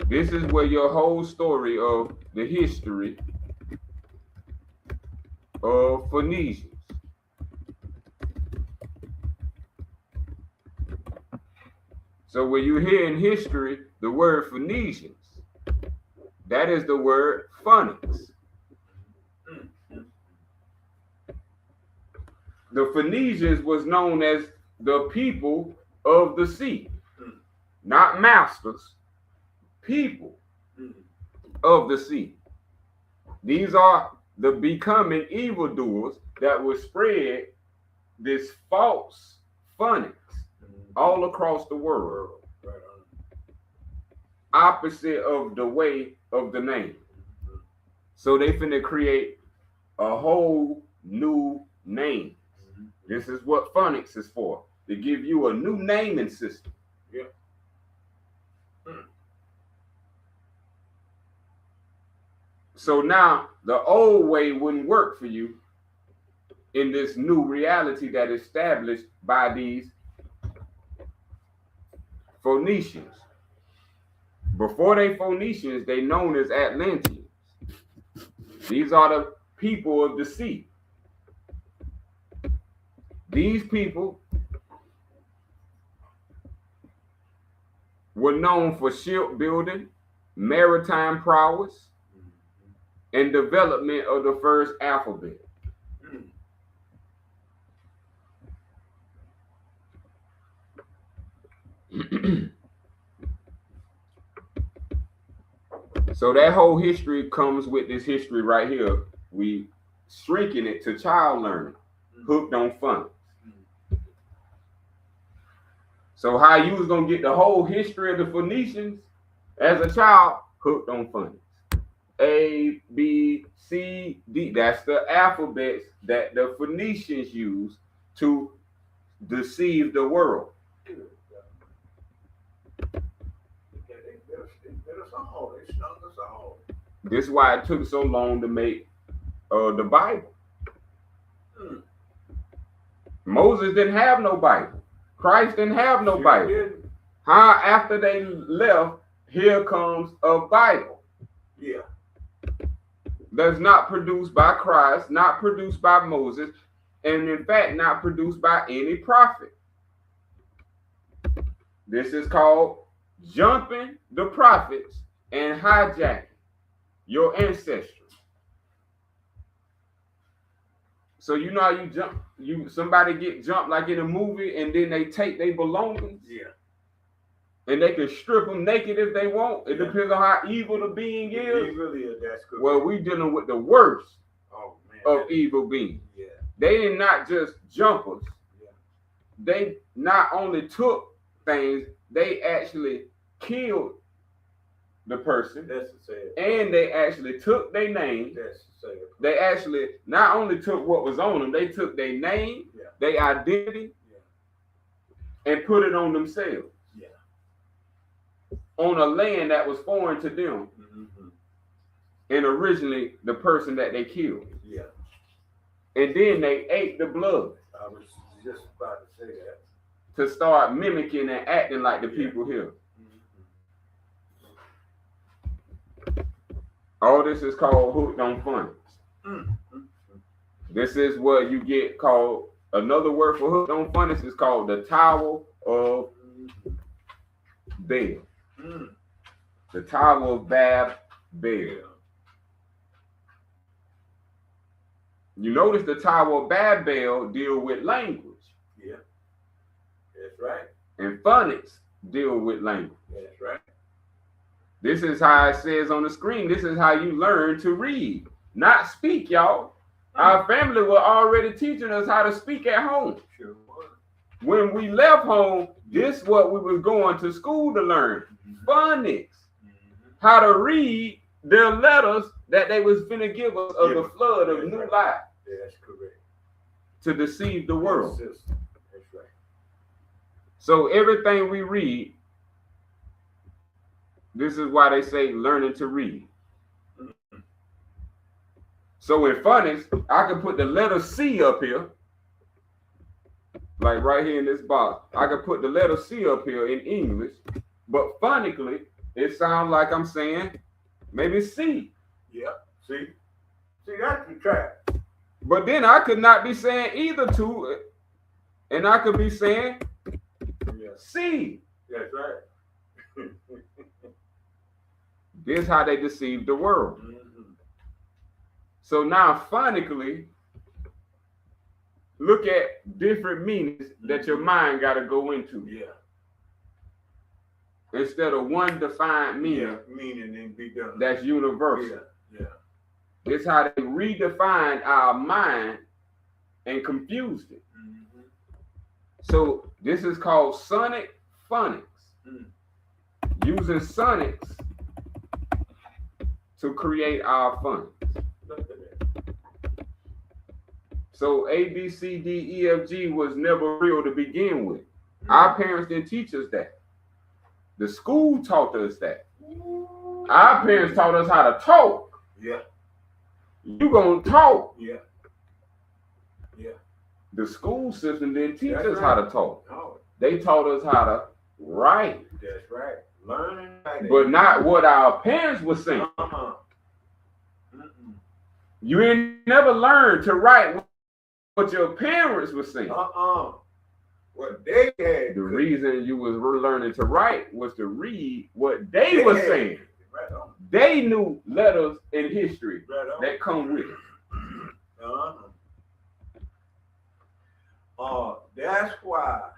This is where your whole story of the history of Phoenicians. So when you hear in history the word Phoenicians, that is the word phonics. The Phoenicians was known as the people of the sea, not masters, people of the sea. These are the becoming evildoers that will spread this false phonics all across the world, opposite of the way of the name. So they finna create a whole new name. This is what phonics is for, to give you a new naming system. Yeah. So now the old way wouldn't work for you in this new reality that is established by these Phoenicians. Before they Phoenicians, they known as Atlanteans. These are the people of the sea. These people were known for shipbuilding, maritime prowess, and development of the first alphabet. So that whole history comes with this history right here. We shrinking it to child learning, hooked on phonics. So how you was gonna get the whole history of the Phoenicians as a child, hooked on phonics. A, B, C, D. That's the alphabets that the Phoenicians used to deceive the world. This is why it took so long to make the Bible. Moses didn't have no Bible. Christ didn't have no Bible. How after they left, here comes a Bible. Yeah. That's not produced by Christ, not produced by Moses, and in fact, not produced by any prophet. This is called jumping the prophets and hijacking your ancestry. So you know how you jump, somebody get jumped like in a movie, and then they take their belongings. Yeah. And they can strip them naked if they want. It depends on how evil the being is. It really is. That's good. Well, we dealing with the worst man, of evil beings. Yeah. They did not just jump us. Yeah. They not only took things, they actually killed the person. That's the say. And they actually took their name. That's the say. They actually not only took what was on them, they took their name, their identity, and put it on themselves. On a land that was foreign to them, and originally the person that they killed. Yeah. And then they ate the blood. I was just about to say that. To start mimicking and acting like the people here. All this is called hooked on phonics. This is what you get called, another word for hooked on phonics is called the Tower of Babel. The Tower of Babel. You notice the Tower of Babel deal with language. Yeah, that's right. And phonics deal with language. That's right. This is how it says on the screen. This is how you learn to read, not speak, y'all. Our family were already teaching us how to speak at home. Sure was. When we left home, this is what we was going to school to learn. Phonics. How to read the letters that they was finna give us of the flood of new life. That's correct. To deceive the world. That's right. So everything we read, this is why they say learning to read. So in phonics, I can put the letter C up here, like right here in this box. I can put the letter C up here in English, but phonically, it sounds like I'm saying maybe C. Yeah, see, that's the trap. But then I could not be saying either two, and I could be saying C. That's right. This is how they deceive the world. So now phonically, look at different meanings that your mind got to go into. Yeah. Instead of one defined meaning, meaning and be done. That's universal. Yeah. This is how they redefined our mind and confused it. So this is called sonic phonics. Using sonics to create our phonics. So A, B, C, D, E, F, G was never real to begin with. Our parents didn't teach us that. The school taught us that. Our parents taught us how to talk. Yeah. You gonna talk. Yeah. The school system didn't teach That's us right. how to talk. No. They taught us how to write. That's right. Learning. But not what our parents were saying. You ain't never learned to write what your parents were saying. What they had. The reason you was learning to write was to read what they were saying. Right on. They knew letters and history Right on. that come with it. That's why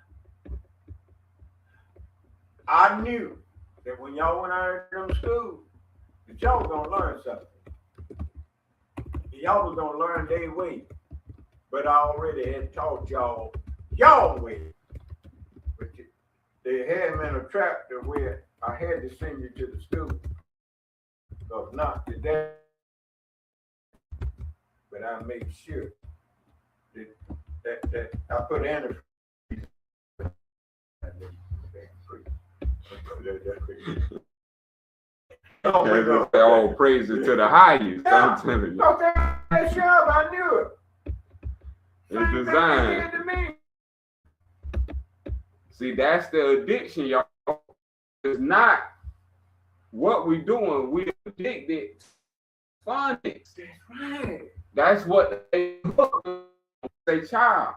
I knew that when y'all went out of them schools, that y'all was gonna learn something. Y'all was gonna learn their way. But I already had taught y'all way. But they had me in a trap to where I had to send you to the school. So not today. But I made sure that I put in a all praises to the highest. I'm telling you. Okay, that job, I knew it. It's designed. See, that's the addiction, y'all. It's not what we doing. We addicted to phonics. That's right. That's what they hook their child.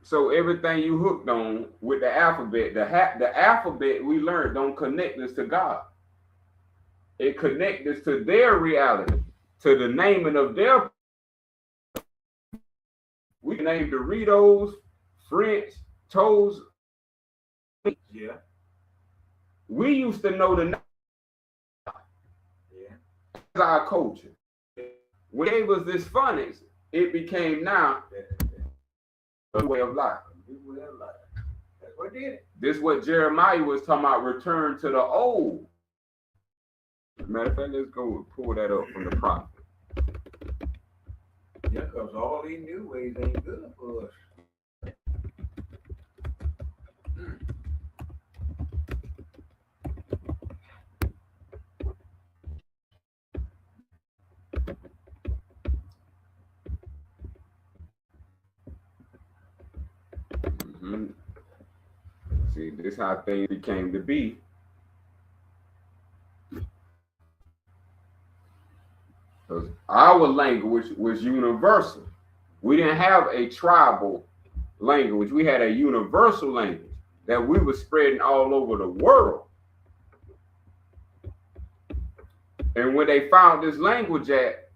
So everything you hooked on with the alphabet, the alphabet we learned don't connect us to God. It connects us to their reality, to the naming of their. We named Doritos, French, Toes. Yeah. We used to know the name. Yeah. That's our culture. When it was this phonics, it became now a way of life. That's what did it. This is what Jeremiah was talking about, return to the old. Matter of fact, let's go and pull that up from the prophet. Yeah, because all these new ways ain't good for us. Mm-hmm. See, this is how things became to be. Because our language was universal. We didn't have a tribal language. We had a universal language that we were spreading all over the world. And when they found this language at,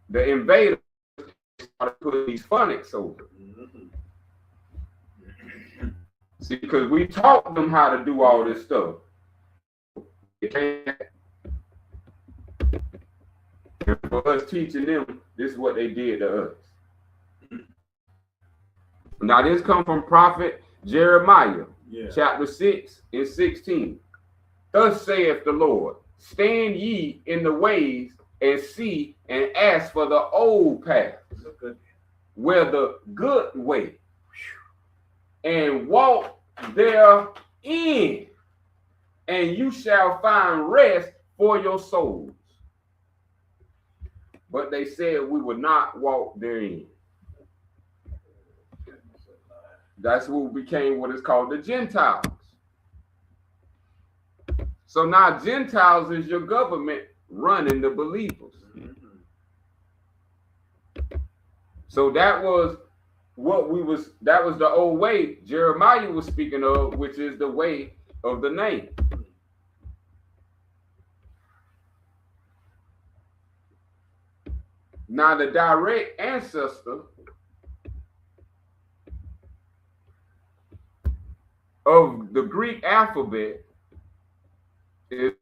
the invaders started putting these phonics over. See, because we taught them how to do all this stuff. And for us teaching them, this is what they did to us. Now, this comes from Prophet Jeremiah, chapter 6 and 16. Thus saith the Lord, stand ye in the ways and see and ask for the old path, where the good way, and walk therein, and you shall find rest for your souls. But they said we would not walk therein. That's what became what is called the Gentiles. So now Gentiles is your government running the believers. So that was that was the old way Jeremiah was speaking of, which is the way of the name. Now the direct ancestor of the Greek alphabet is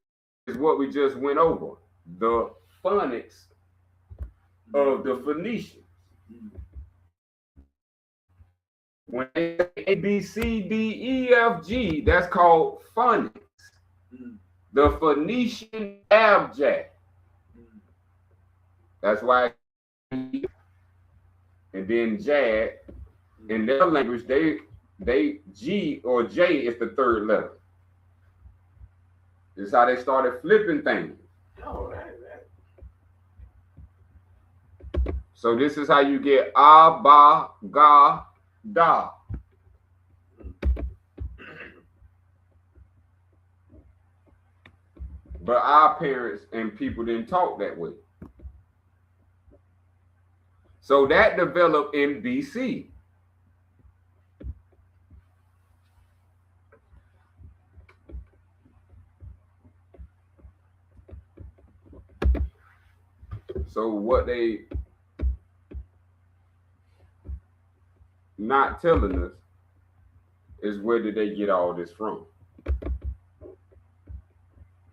what we just went over, the phonics of the Phoenicians. When they say A, B, C, D, E, F, G, that's called phonics. The Phoenician abjad. That's why, and then Jad, in their language, they G or J is the third letter. This is how they started flipping things. Oh, right. So this is how you get A, Ba, Ga, Da. But our parents and people didn't talk that way. So that developed in BC. So what they not telling us is where did they get all this from?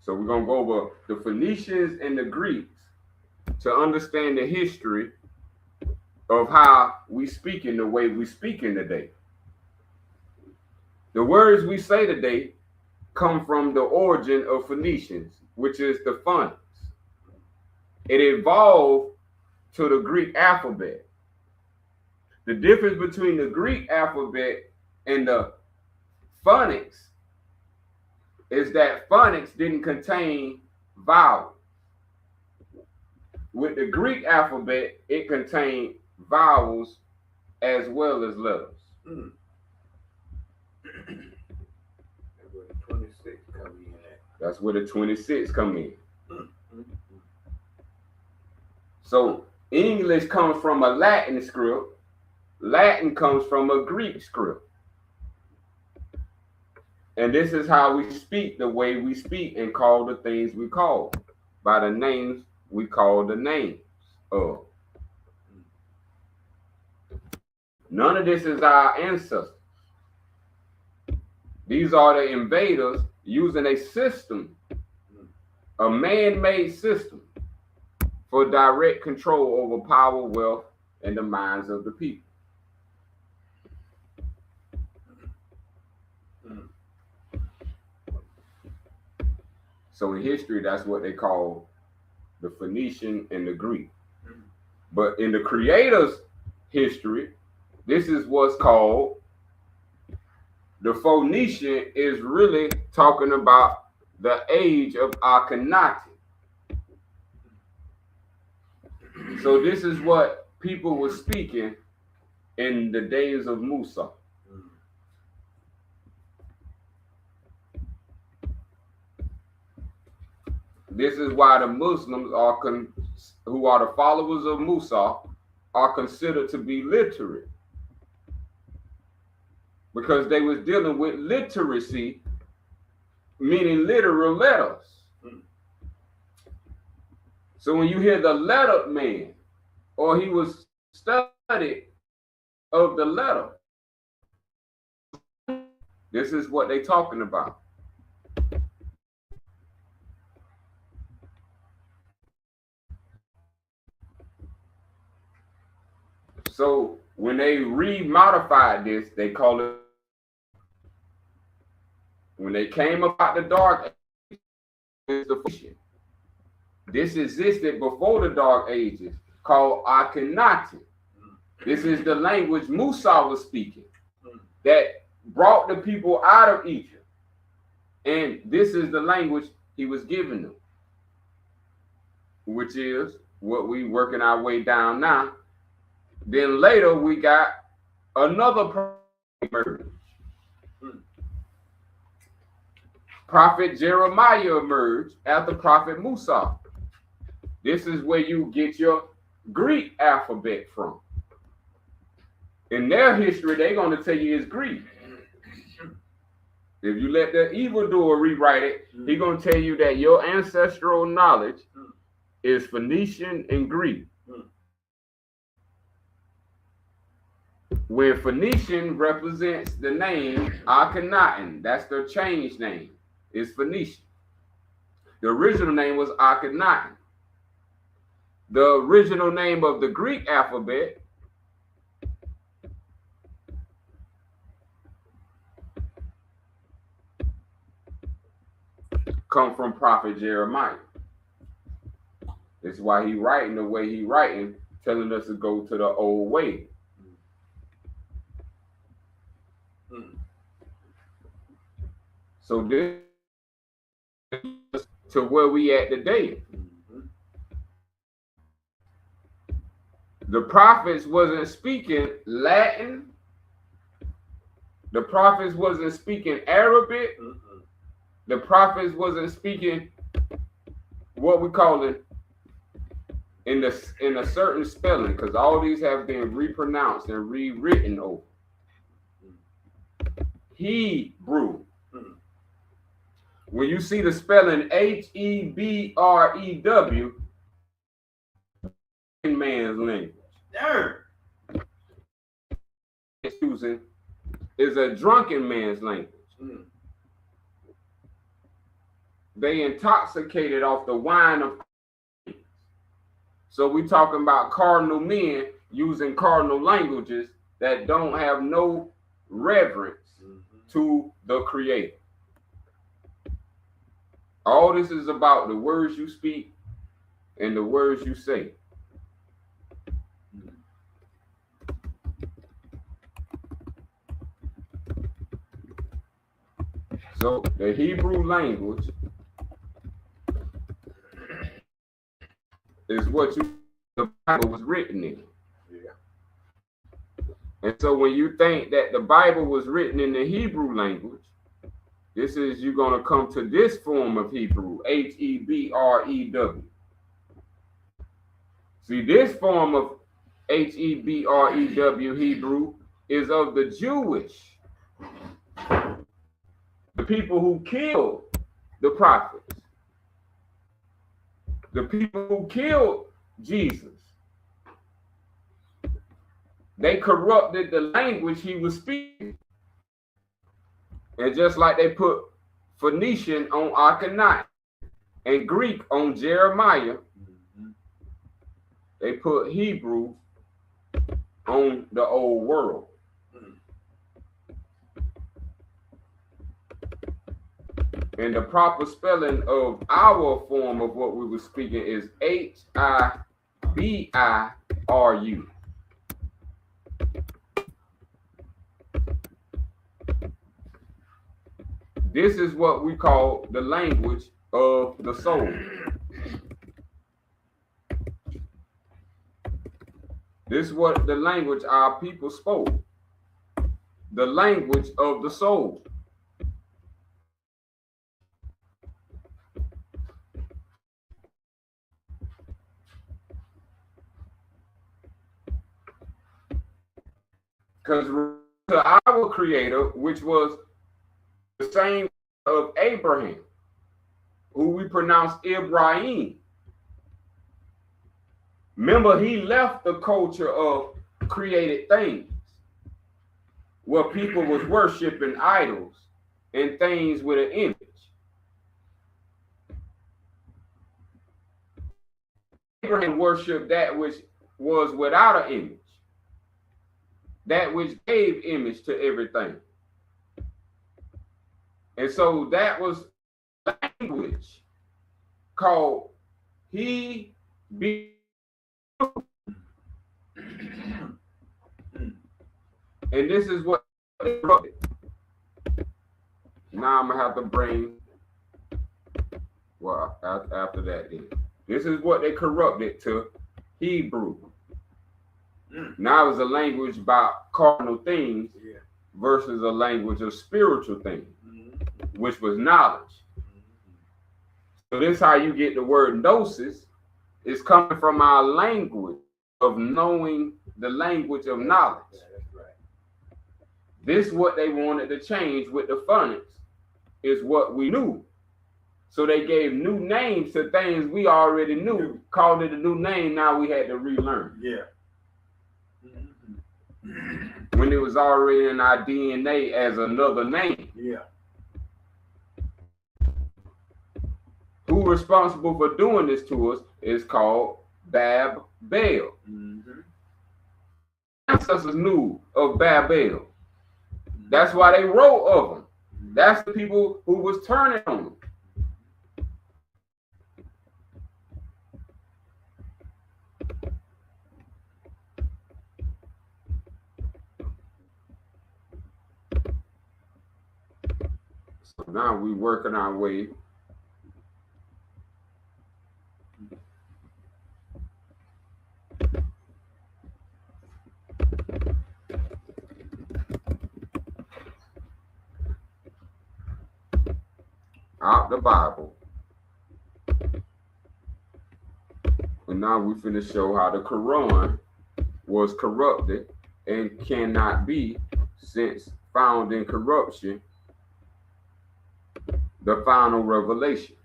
So we're going to go over the Phoenicians and the Greeks to understand the history of how we speak in the way we speak in today. The words we say today come from the origin of Phoenicians, which is the phonics. It evolved to the Greek alphabet. The difference between the Greek alphabet and the phonics is that phonics didn't contain vowels. With the Greek alphabet, it contained vowels as well as letters. That's where the 26 come in. So English comes from a Latin script. Latin comes from a Greek script. And this is how we speak the way we speak and call the things we call by the names we call the names of. None of this is our ancestors. These are the invaders using a system, a man-made system for direct control over power, wealth, and the minds of the people. So in history, that's what they call the Phoenician and the Greek. But in the Creator's history, this is what's called the Phoenician is really talking about the age of Akhenaten. So this is what people were speaking in the days of Musa. This is why the Muslims are who are the followers of Musa are considered to be literate, because they was dealing with literacy, meaning literal letters. So when you hear the lettered man, or he was studied of the letter, this is what they talking about. So when they remodified this, they call it, when they came about the Dark Ages, this existed before the Dark Ages, called Akhenaten. This is the language Musa was speaking that brought the people out of Egypt. And this is the language he was giving them, which is what we working our way down now. Then later we got another emerged. Prophet Jeremiah emerged after Prophet Musa. This is where you get your Greek alphabet from. In their history, they're going to tell you it's Greek. If you let the evildoer rewrite it, he's going to tell you that your ancestral knowledge is Phoenician and Greek. Where Phoenician represents the name Akhenaten, that's their changed name, is Phoenician. The original name was Akhenaten. The original name of the Greek alphabet come from Prophet Jeremiah. That's why he writing the way he writing, telling us to go to the old way. So this is to where we at today. The prophets wasn't speaking Latin. The prophets wasn't speaking Arabic. The prophets wasn't speaking what we call it in a certain spelling, because all these have been repronounced and rewritten over. Hebrew. When you see the spelling Hebrew in man's language, it's using is a drunken man's language. They intoxicated off the wine of. So we talking about cardinal men using cardinal languages that don't have no reverence to the Creator. All this is about the words you speak and the words you say. So the Hebrew language is what the Bible was written in. And so when you think that the Bible was written in the Hebrew language, this is you're going to come to this form of Hebrew, Hebrew. See, this form of Hebrew Hebrew is of the Jewish, the people who killed the prophets, the people who killed Jesus. They corrupted the language he was speaking. And just like they put Phoenician on Akhenaten and Greek on Jeremiah, they put Hebrew on the old world. And the proper spelling of our form of what we were speaking is Hibiru. This is what we call the language of the soul. This is what the language our people spoke. The language of the soul. Because to our Creator, which was the same of Abraham, who we pronounce Ibrahim. Remember, he left the culture of created things, where people was worshiping idols and things with an image. Abraham worshiped that which was without an image, that which gave image to everything. And so that was language called Hebrew. And this is what they wrote. Now I'm gonna have to bring, well, after that then. This is what they corrupted to Hebrew. Now it's a language about carnal things versus a language of spiritual things, which was knowledge. So this is how you get the word gnosis. It's coming from our language of knowing the language of knowledge. This is what they wanted to change with the phonics, is what we knew. So they gave new names to things we already knew, called it a new name, now we had to relearn. When it was already in our DNA as another name. Who responsible for doing this to us is called Babel. Ancestors knew of Babel. That's why they wrote of them. That's the people who was turning on them. So now we working our way out the Bible And now we finna show how the Quran was corrupted and cannot be, since found in corruption, the final revelation.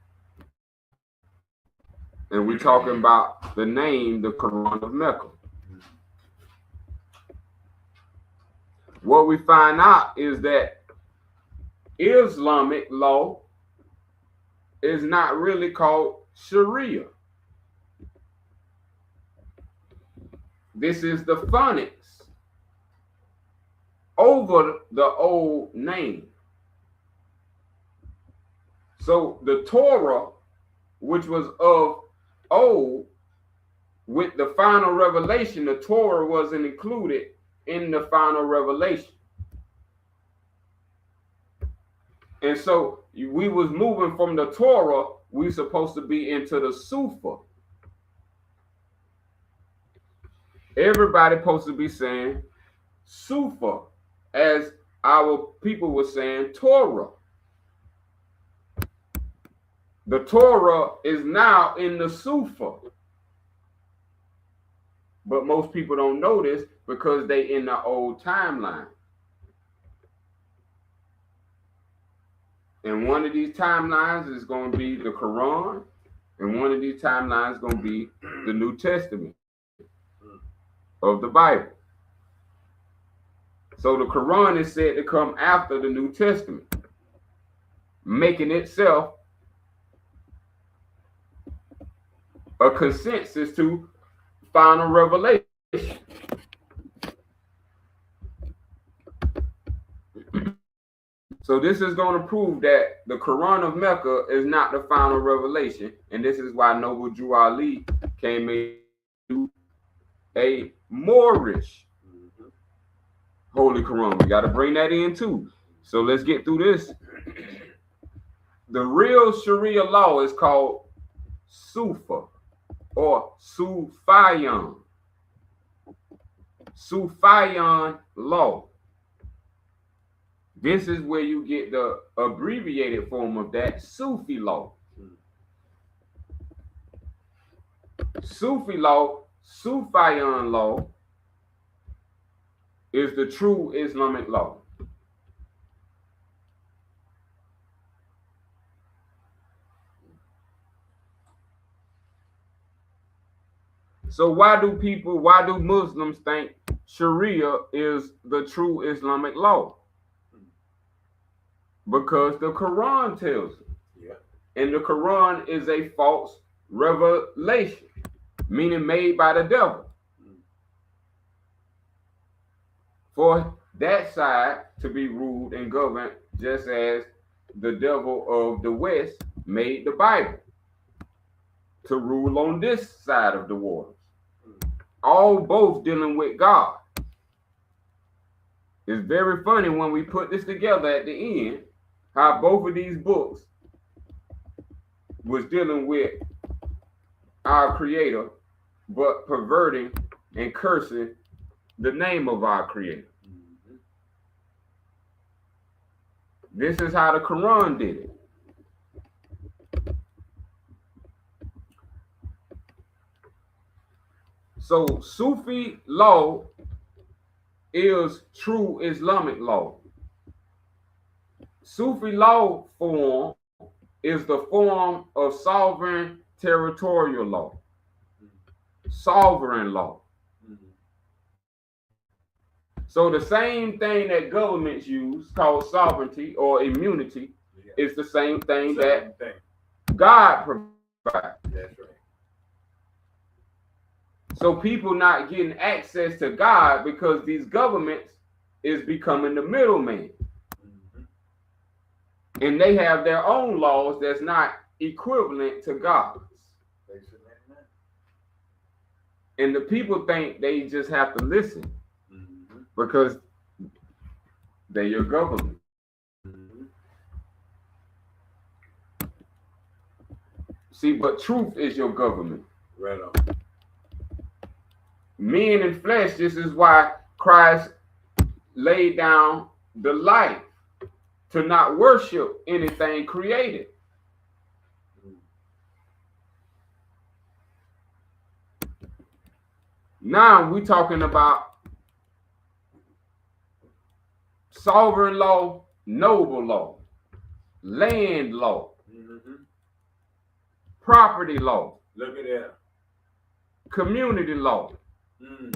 And we're talking about the name, the Quran of Mecca. What we find out is that Islamic law is not really called Sharia. This is the phonics over the old name. So the Torah, which was of old, with the final revelation, the Torah wasn't included in the final revelation. And so we was moving from the Torah, we supposed to be into the Sufa. Everybody supposed to be saying Sufa, as our people were saying Torah. The Torah is now in the Sufa. But most people don't know this because they in the old timeline. And one of these timelines is going to be the Quran, and one of these timelines is going to be the New Testament of the Bible. So the Quran is said to come after the New Testament, making itself a consensus to final revelation. So this is going to prove that the Quran of Mecca is not the final revelation, and this is why Noble Drew Ali came into a Moorish Holy Quran. We got to bring that in too. So let's get through this. The real Sharia law is called Sufa or Sufiyan. Sufiyan law. This is where you get the abbreviated form of that, Sufi law. Sufi law, Sufiyan law, is the true Islamic law. So why do Muslims think Sharia is the true Islamic law? Because the Quran tells it. Yeah. And the Quran is a false revelation, meaning made by the devil. For that side to be ruled and governed, just as the devil of the West made the Bible to rule on this side of the waters. All both dealing with God. It's very funny when we put this together at the end, how both of these books was dealing with our Creator, but perverting and cursing the name of our Creator. This is how the Quran did it. So Sufi law is true Islamic law. Sufi law form is the form of sovereign territorial law, sovereign law. So the same thing that governments use, called sovereignty or immunity, is the same thing that God provides. That's right. So people not getting access to God because these governments is becoming the middleman. And they have their own laws that's not equivalent to God's. And the people think they just have to listen because they're your government. See, but truth is your government. Right on. Men in flesh, this is why Christ laid down the life to not worship anything created. Now we talking about sovereign law, noble law, land law, property law. Look at that. Community law. Mm.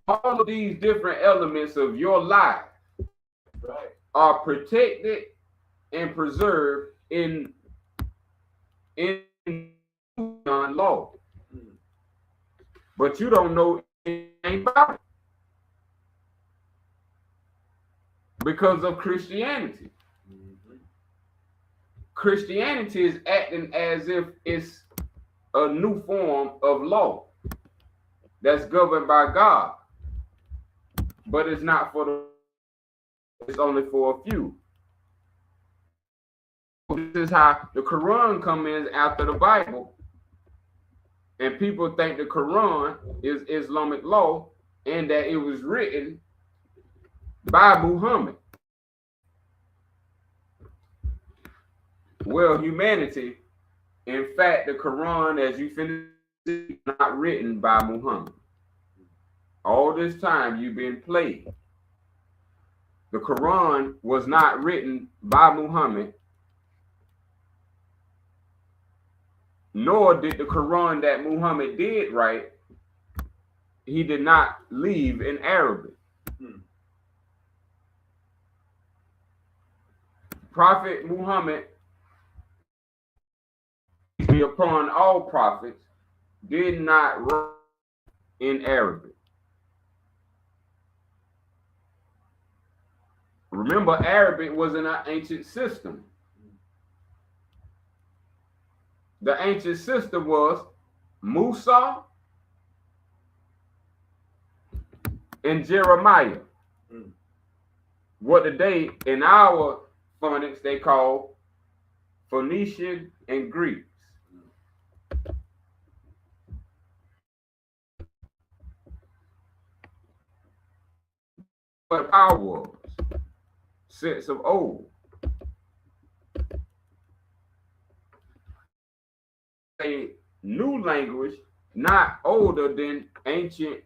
All of these different elements of your life Right. are protected and preserved in law. Mm. But you don't know anything about it because of Christianity. Mm-hmm. Christianity is acting as if it's a new form of law that's governed by God, but it's not for the, it's only for a few. This is how the Quran comes in after the Bible, and people think the Quran is Islamic law and that it was written by Muhammad. Well, humanity, in fact, the Quran, as you finish, is not written by Muhammad. All this time you've been played. The Quran was not written by Muhammad, nor did the Quran that Muhammad did write, he did not leave in Arabic. Prophet Muhammad, be upon all prophets, did not write in Arabic. Remember, Arabic was an ancient system. The ancient system was Musa and Jeremiah. What today in our phonics they call Phoenician and Greeks. What power was since of old. A new language not older than ancient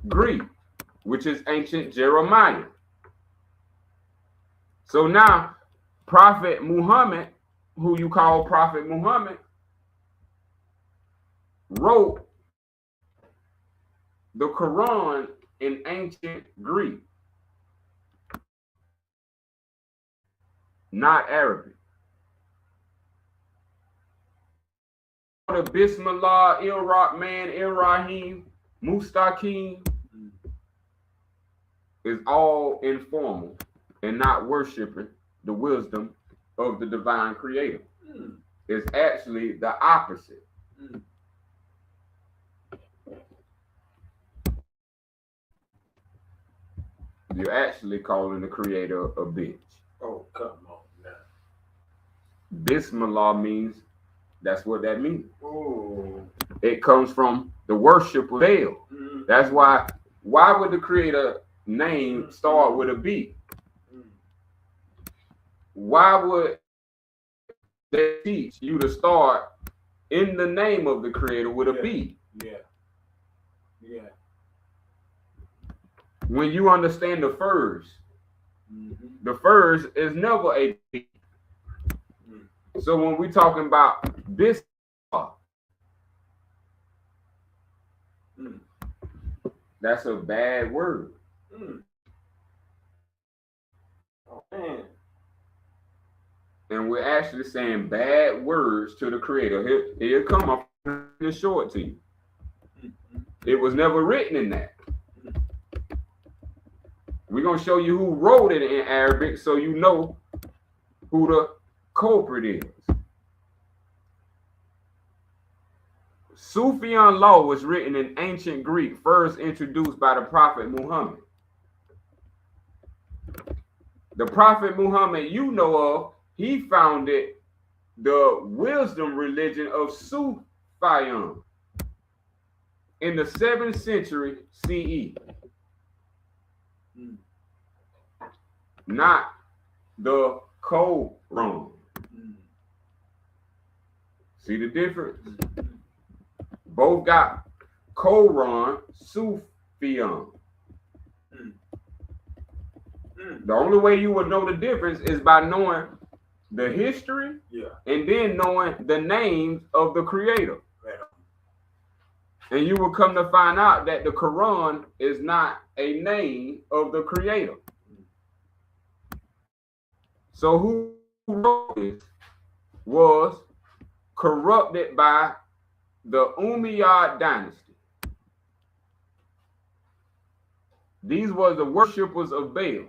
Greek, which is ancient Jeremiah. So now Prophet Muhammad, who you call Prophet Muhammad, wrote the Quran in ancient Greek, not Arabic. The Bismillah, Ir-Rahman, Ir-Rahim, Mustaqim is all informal and not worshiping the wisdom of the divine creator. It's actually the opposite. You're actually calling the creator a bitch. Oh, come on now. Bismillah means, that's what that means. Oh. It comes from the worship of Baal. That's why would the creator name start with a B? Why would they teach you to start in the name of the creator with a B? Yeah. Yeah. When you understand the first is never a B. So when we're talking about this, that's a bad word. Oh, man. And we're actually saying bad words to the creator. Here come up and show it to you. It was never written in that. We're going to show you who wrote it in Arabic so you know who the culprit is. Sufyan law was written in ancient Greek, first introduced by the Prophet Muhammad. The Prophet Muhammad you know of, he founded the wisdom religion of Sufyan in the 7th century CE. Not the Quran. See the difference? Both got Quran, Sufyan. The only way you would know the difference is by knowing the history, and then knowing the names of the creator. And you will come to find out that the Quran is not a name of the creator. So who wrote this was corrupted by the Umayyad dynasty. These were the worshippers of Baal,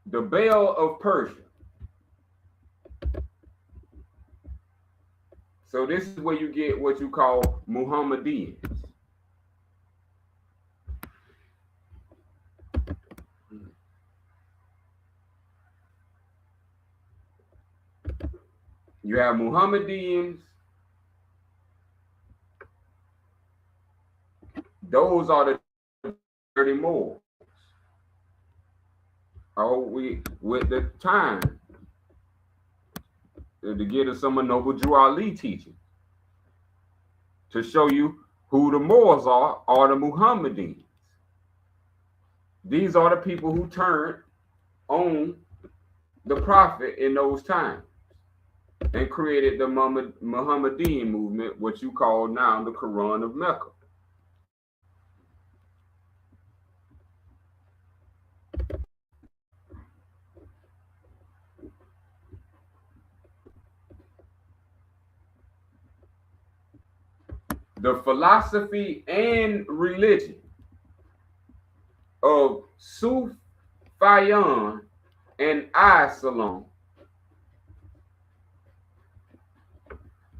the Baal of Persia. So this is where you get what you call Muhammadans. You have Muhammadans. Those are the dirty Moors. Oh, we with the time to get us some of Noble Drew Ali teaching to show you who the Moors are the Muhammadans. These are the people who turned on the Prophet in those times and created the Muhammadan movement, what you call now the Quran of Mecca. The philosophy and religion of Sufyan and Islam,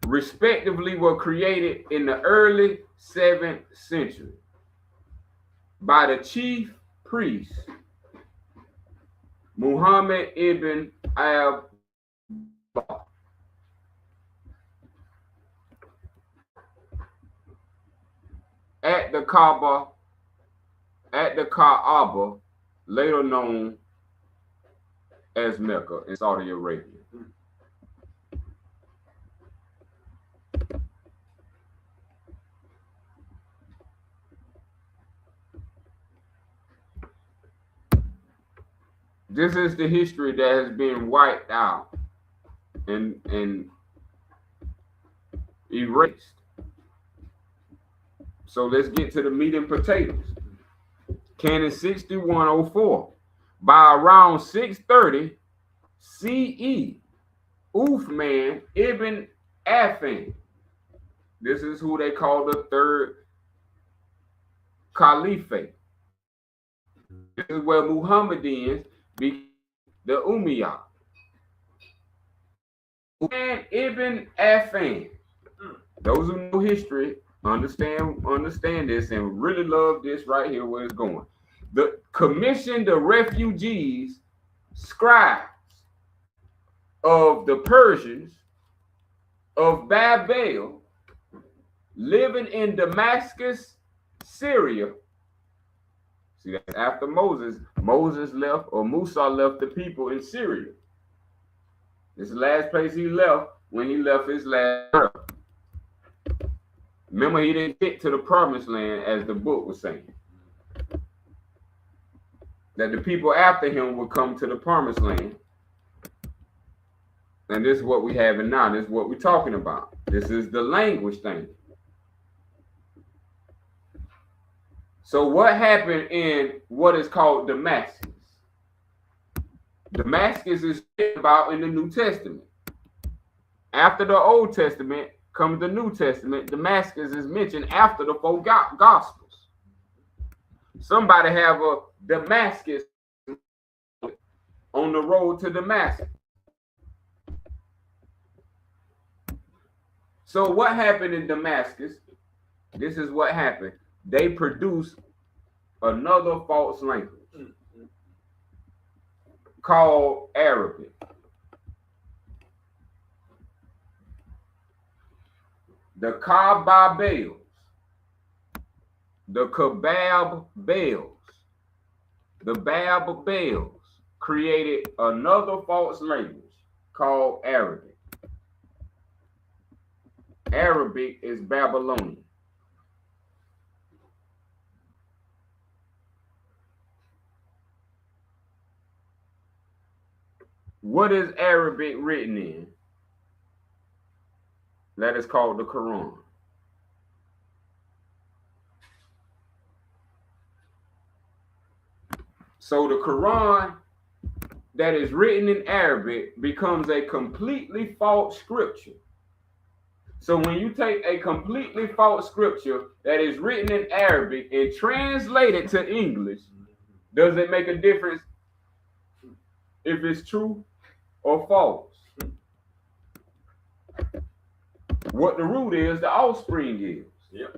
respectively, were created in the early 7th century by the chief priest Muhammad ibn al-Baqir. At the Kaaba, later known as Mecca in Saudi Arabia. This is the history that has been wiped out and erased. So let's get to the meat and potatoes. Canon 6104. By around 630 CE, Uthman ibn Affan. This is who they call the third caliphate. This is where Muhammadans be the Umayyad. Uthman ibn Affan. Those who know history understand this and really love this right here where it's going. The commissioned the refugees, scribes of the Persians of Babel, living in Damascus, Syria. See, that's after Moses. Moses left, or Musa left the people in Syria. This is the last place he left when he left his last earth. Remember, he didn't get to the promised land, as the book was saying. That the people after him would come to the promised land. And this is what we have now. This is what we're talking about. This is the language thing. So what happened in what is called Damascus? Damascus is about in the New Testament. After the Old Testament comes the New Testament. Damascus is mentioned after the four Gospels. Somebody have a Damascus on the road to Damascus. So what happened in Damascus? This is what happened. They produced another false language called Arabic. The Kaaba Bales, the Kabab Bales, the Bab Bales created another false language called Arabic. Arabic Arabic is Babylonian. What is Arabic written in? That is called the Quran. So the Quran that is written in Arabic becomes a completely false scripture. So when you take a completely false scripture that is written in Arabic and translate it to English, does it make a difference if it's true or false? What the root is, the offspring is. Yep.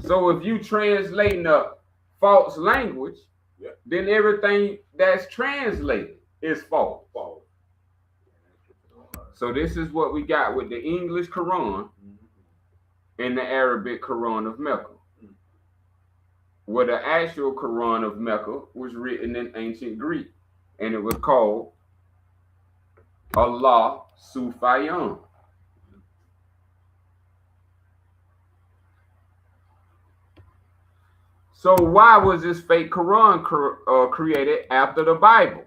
So if you translating a false language, yep, then everything that's translated is false. False. So this is what we got with the English Quran and the Arabic Quran of Mecca. Where the actual Quran of Mecca was written in ancient Greek, and it was called Allah Sufayan. So why was this fake Quran created after the Bible?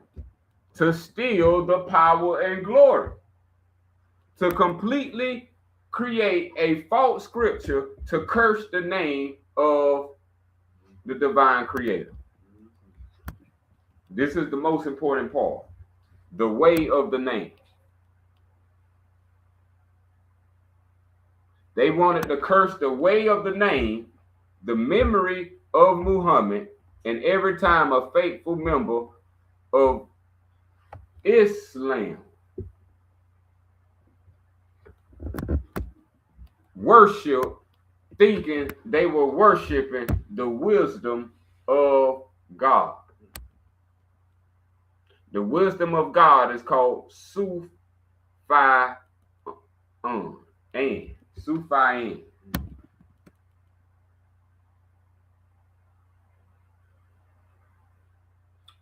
To steal the power and glory. To completely create a false scripture to curse the name of the divine creator. This is the most important part. The way of the name. They wanted to curse the way of the name, the memory of Muhammad, and every time a faithful member of Islam worship, thinking they were worshiping the wisdom of God. The wisdom of God is called Sufayan. Sufayan.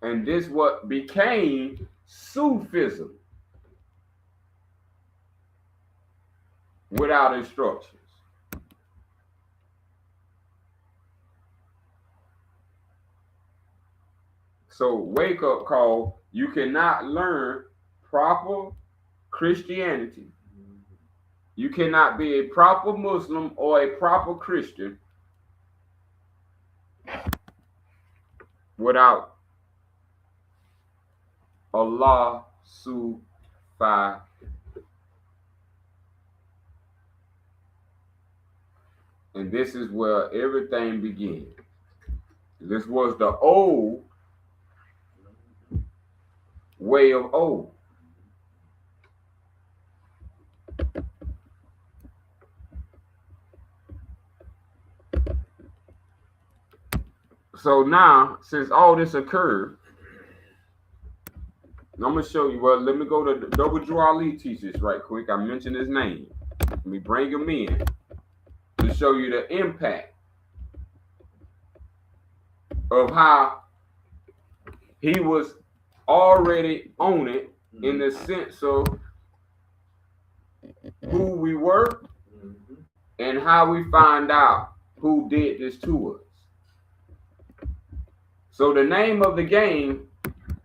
And this what became Sufism without instructions. So wake up call, you cannot learn proper Christianity. You cannot be a proper Muslim or a proper Christian without Allah Sufa. And this is where everything began. This was the old way of old. So now, since all this occurred, I'm going to show you. Well, let me go to the Double Drew Ali teaches right quick. I mentioned his name. Let me bring him in to show you the impact of how he was already on it in the sense of who we were and how we find out who did this to us. So the name of the game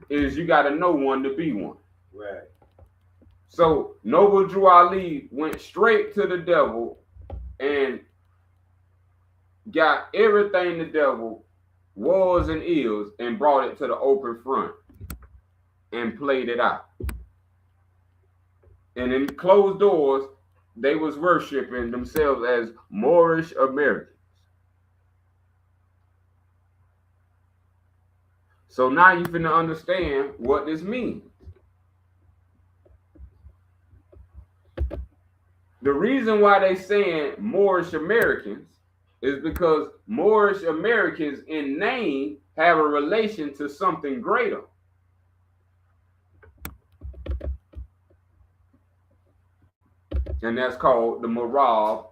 is you got to know one to be one. Right. So Noble Drew Ali went straight to the devil and got everything the devil was and is and brought it to the open front and played it out. And in closed doors, they was worshiping themselves as Moorish Americans. So now you finna understand what this means. The reason why they saying Moorish Americans is because Moorish Americans in name have a relation to something greater. And that's called the Marab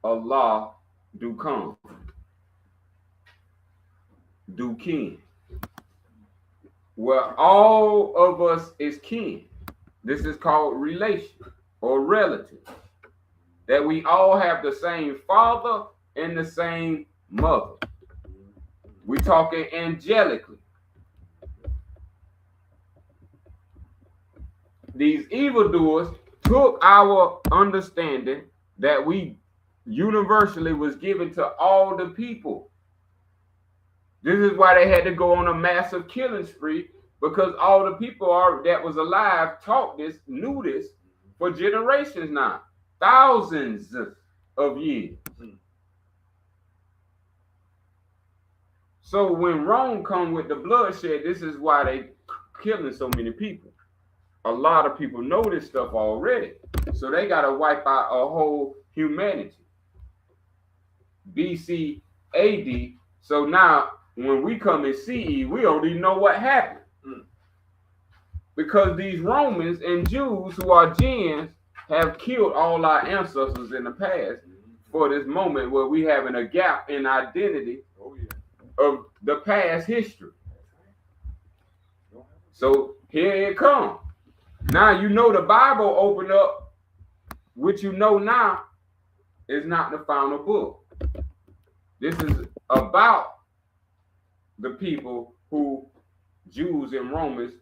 Allah Dukan. Dukin. Where all of us is kin. This is called relation or relative. that we all have the same father and the same mother. We're talking angelically. These evildoers took our understanding that we universally was given to all the people. This is why they had to go on a massive killing spree, because all the people that was alive taught this, knew this for generations now, thousands of years. So when Rome come with the bloodshed, this is why they killing so many people. A lot of people know this stuff already, so they got to wipe out a whole humanity. BC AD. So now when we come in CE, we don't even know what happened. Because these Romans and Jews who are gens have killed all our ancestors in the past for this moment where we having a gap in identity of the past history. So here it comes. Now you know the Bible opened up, which you know now is not the final book. This is about the people who Jews and Romans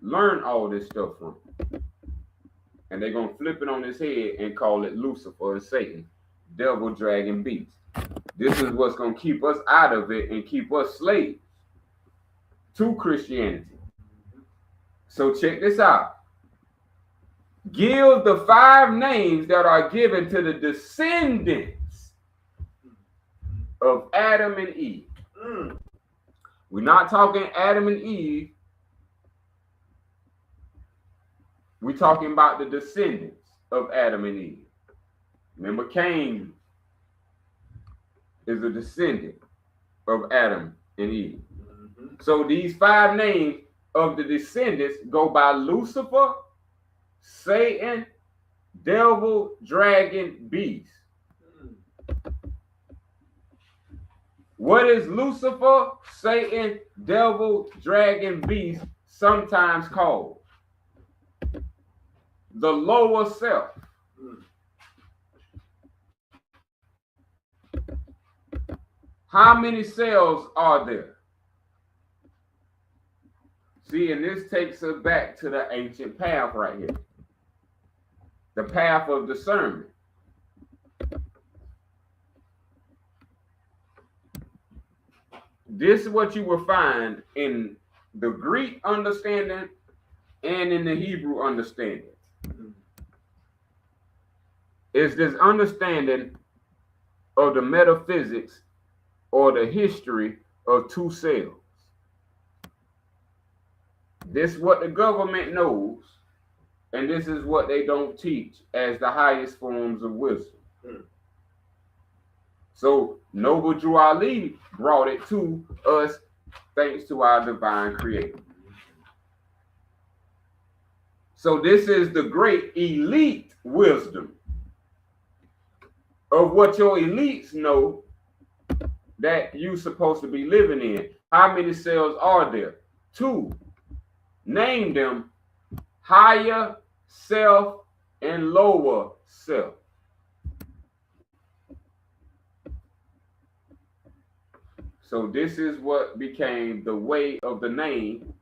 learn all this stuff from. And they're going to flip it on his head and call it Lucifer and Satan, devil, dragon, beast. This is what's going to keep us out of it and keep us slaves to Christianity. So check this out. Give the 5 names that are given to the descendants of Adam and Eve. We're not talking Adam and Eve. We're talking about the descendants of Adam and Eve. Remember, Cain is a descendant of Adam and Eve. So these 5 names of the descendants go by Lucifer, Satan, devil, dragon, beast. What is Lucifer, Satan, devil, dragon, beast sometimes called? The lower self. How many cells are there? See, and this takes us back to the ancient path right here. The path of discernment. This is what you will find in the Greek understanding and in the Hebrew understanding. It's this understanding of the metaphysics or the history of 2 cells. This is what the government knows, and this is what they don't teach as the highest forms of wisdom. So Noble Drew Ali brought it to us thanks to our divine creator. So this is the great elite wisdom of what your elites know that you're supposed to be living in. How many cells are there? 2. Name them: higher self and lower self. So this is what became the way of the name,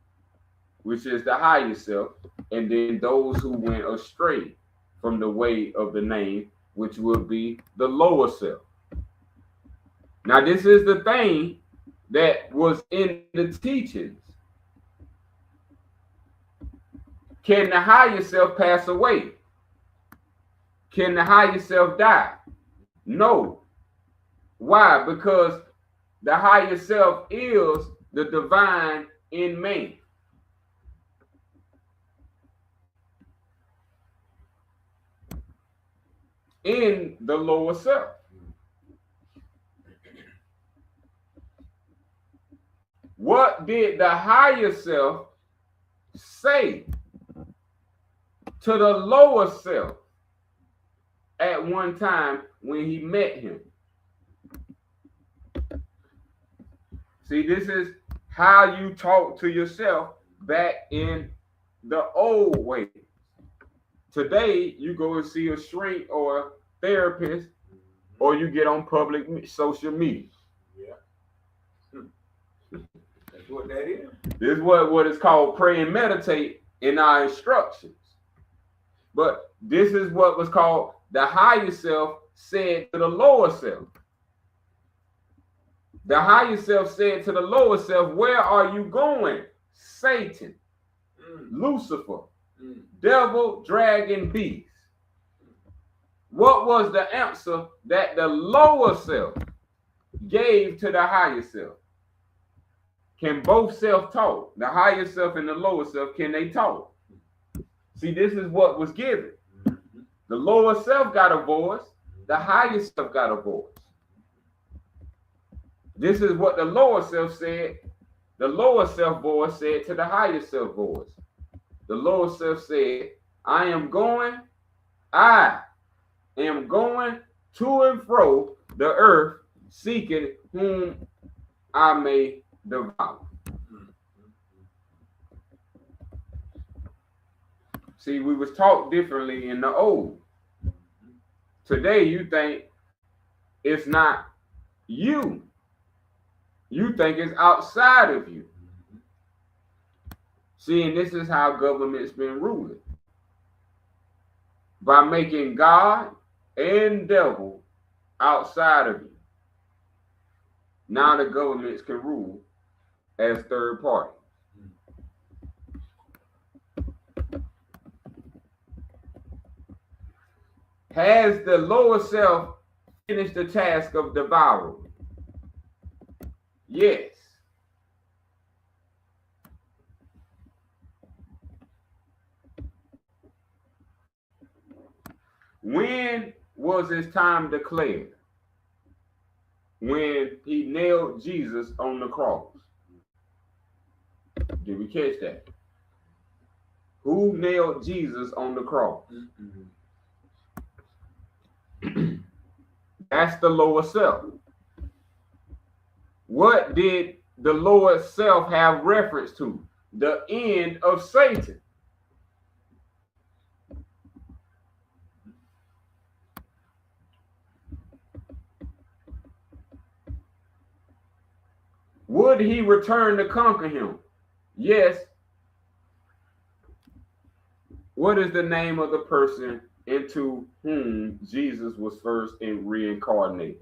which is the higher self, and then those who went astray from the way of the name, which would be the lower self. Now, this is the thing that was in the teachings. Can the higher self pass away? Can the higher self die? No. Why? Because the higher self is the divine in man. In the lower self. What did the higher self say to the lower self at one time when he met him? See, this is how you talk to yourself back in the old way. Today, you go and see a shrink or a therapist, or you get on public social media. Yeah. That's what that is. This is what is called pray and meditate in our instructions. But this is what was called the higher self said to the lower self. The higher self said to the lower self, where are you going? Satan, Lucifer, devil, dragon, beast. What was the answer that the lower self gave to the higher self? Can both self talk? The higher self and the lower self, can they talk? See, this is what was given. The lower self got a voice. The higher self got a voice. This is what the lower self said. The lower self voice said to the higher self voice. The lower self said, I am going to and fro the earth, seeking whom I may devour. See, we was taught differently in the old. Today, you think it's not you. You think it's outside of you. See, and this is how government's been ruling. By making God and devil outside of you. Now the governments can rule as third party. Has the lower self finished the task of devouring? Yes. When was his time declared? When he nailed Jesus on the cross. Did we catch that? Who nailed Jesus on the cross? That's the lower self. What did the lower self have reference to? The end of Satan. Would he return to conquer him? Yes. What is the name of the person into whom Jesus was first reincarnated?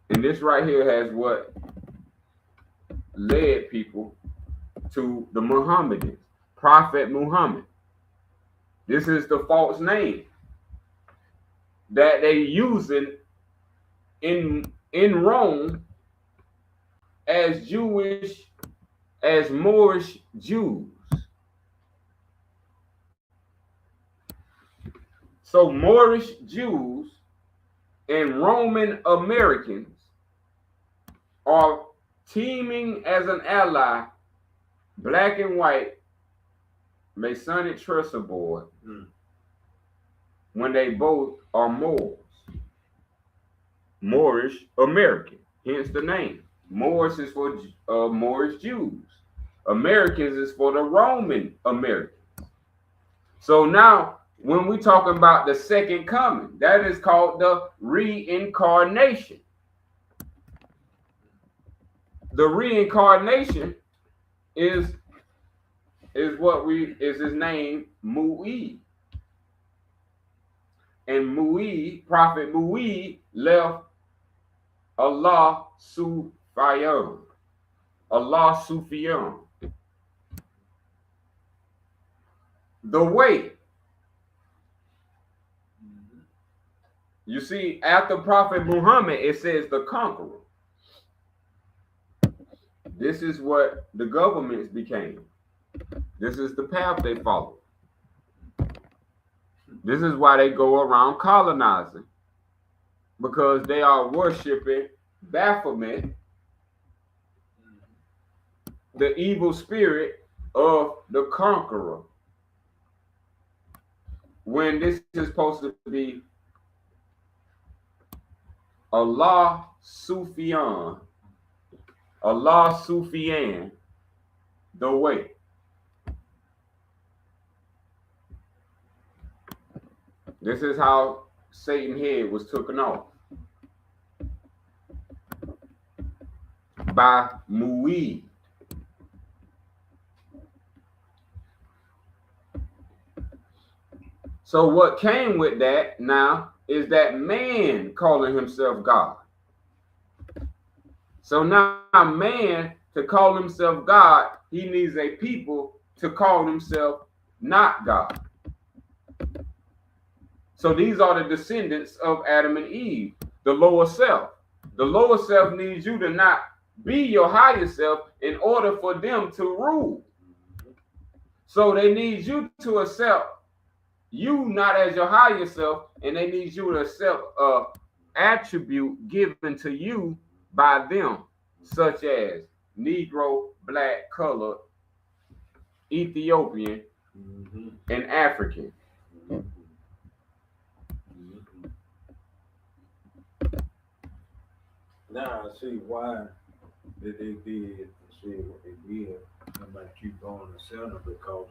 And this right here has what led people to the Muhammadans, Prophet Muhammad. This is the false name that they using in Rome as Moorish Jews. So Moorish Jews and Roman Americans are teaming as an ally, black and white, Masonic trestle board, when they both are Moors. Moorish American, hence the name. Moors is for Moorish Jews. Americans is for the Roman Americans. So now, when we talking about the second coming, that is called the reincarnation. The reincarnation is his name, Mu'i. And Mu'i, Prophet Mu'i, left Allah Sufyan. Allah Sufyan. The way. You see, after Prophet Muhammad, it says the conqueror. This is what the governments became. This is the path they follow. This is why they go around colonizing, because they are worshiping Baphomet, the evil spirit of the conqueror, when this is supposed to be Allah Sufyan, the way. This is how Satan's head was taken off by Mu'id. So what came with that now is that man calling himself God. So now man, to call himself God, he needs a people to call himself not God. So these are the descendants of Adam and Eve, the lower self. The lower self needs you to not be your higher self in order for them to rule. So they need you to accept you not as your higher self, and they need you to accept a attribute given to you by them, such as Negro, black, colored, Ethiopian, and African. Now I see why that they did and said what they did about you going to center, because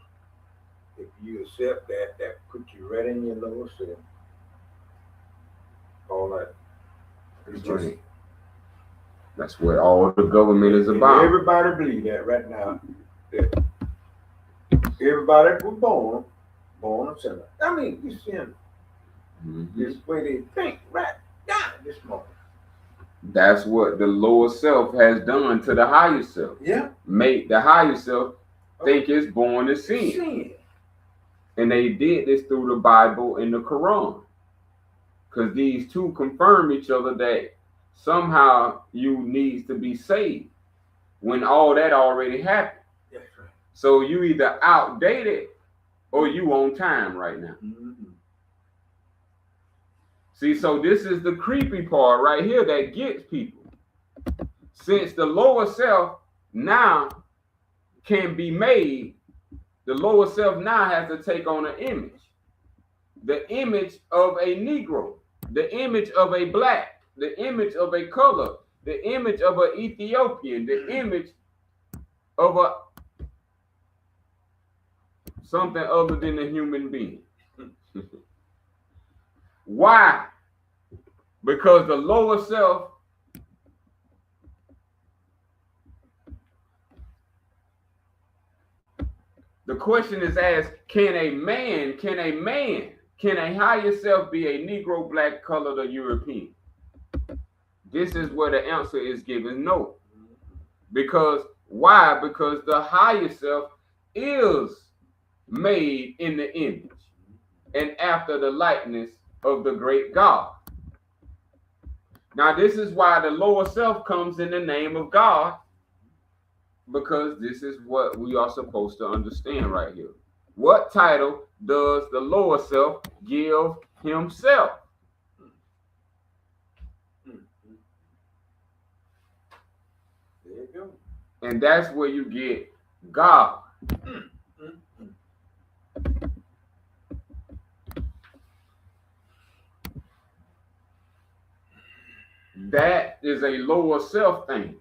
if you accept that, that puts you right in your lower self. All that. It's just, that's what all the government is about. Everybody believe that right now. That everybody was born a sinner. I mean, you sin. This way they think right now this moment. That's what the lower self has done to the higher self. Yeah. Make the higher self think it's born to sin. Sin. And they did this through the Bible and the Quran. Because these two confirm each other that somehow you need to be saved when all that already happened. That's right. So you either outdated or you on time right now. See, so this is the creepy part right here that gets people. Since the lower self now can be made, the lower self now has to take on an image. The image of a Negro, the image of a black, the image of a color, the image of an Ethiopian, the image of a something other than a human being. Why? Because the lower self the question is asked, can a higher self be a Negro, black, colored, or European? This is where the answer is given no. Because why? Because the higher self is made in the image and after the likeness of the great God. Now, this is why the lower self comes in the name of God, because this is what we are supposed to understand right here. What title does the lower self give himself? There you go. And that's where you get God. That is a lower self thing.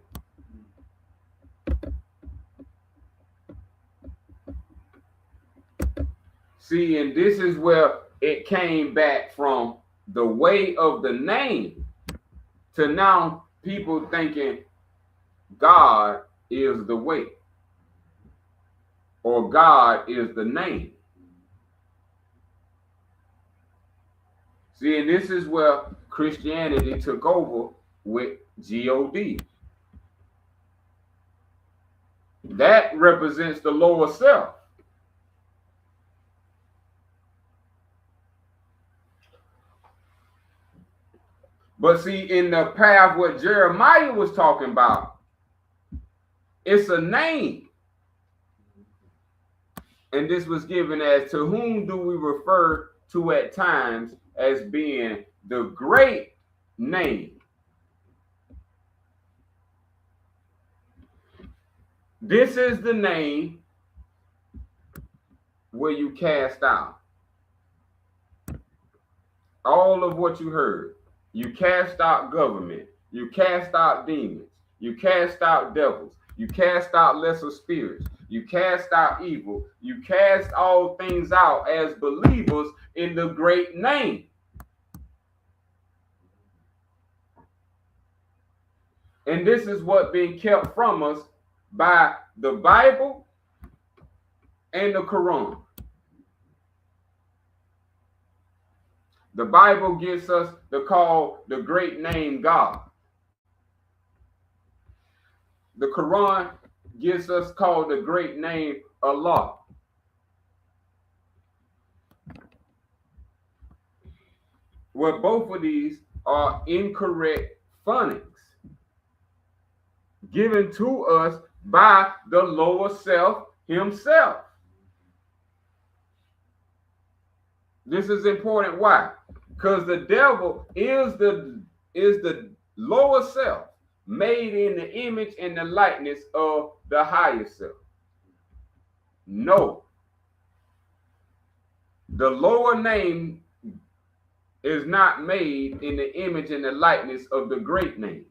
See, and this is where it came back from the way of the name to now people thinking God is the way or God is the name. See, and this is where Christianity took over with God. That represents the lower self. But see, in the path what Jeremiah was talking about, it's a name. And this was given as to whom do we refer to at times as being the great name. This is the name where you cast out all of what you heard. You cast out government. You cast out demons. You cast out devils. You cast out lesser spirits. You cast out evil. You cast all things out as believers in the great name. And this is what being kept from us by the Bible and the Quran. The Bible gives us the call, the great name God. The Quran gives us called the great name Allah. Well, both of these are incorrect phonics given to us by the lower self himself. This is important. Why? Because the devil is the lower self, made in the image and the likeness of the higher self. No. The lower name is not made in the image and the likeness of the great name.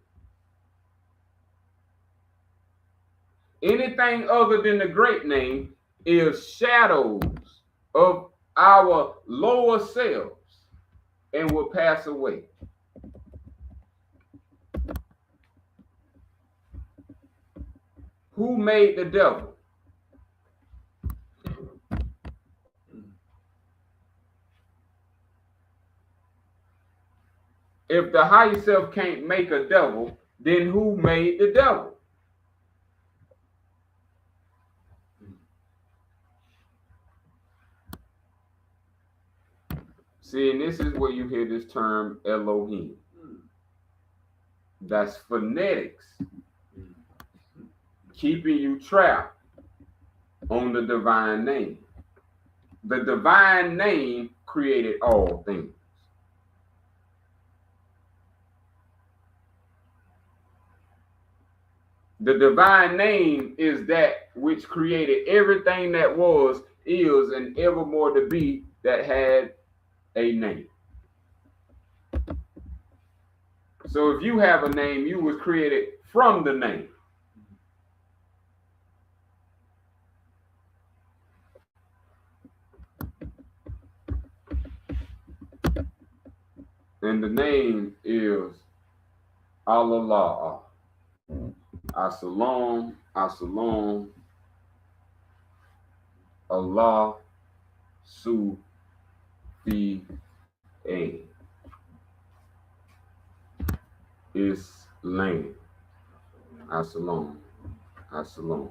Anything other than the great name is shadows of our lower selves and will pass away. Who made the devil? If the higher self can't make a devil, then who made the devil? See, and this is where you hear this term Elohim. That's phonetics, keeping you trapped on the divine name. The divine name created all things. The divine name is that which created everything that was, is, and evermore to be that had a name. So if you have a name, you was created from the name. And the name is Allah. As-Salam, As-Salam, Allah, Su-Fi, Ain. Islam. As-Salam, As-Salam.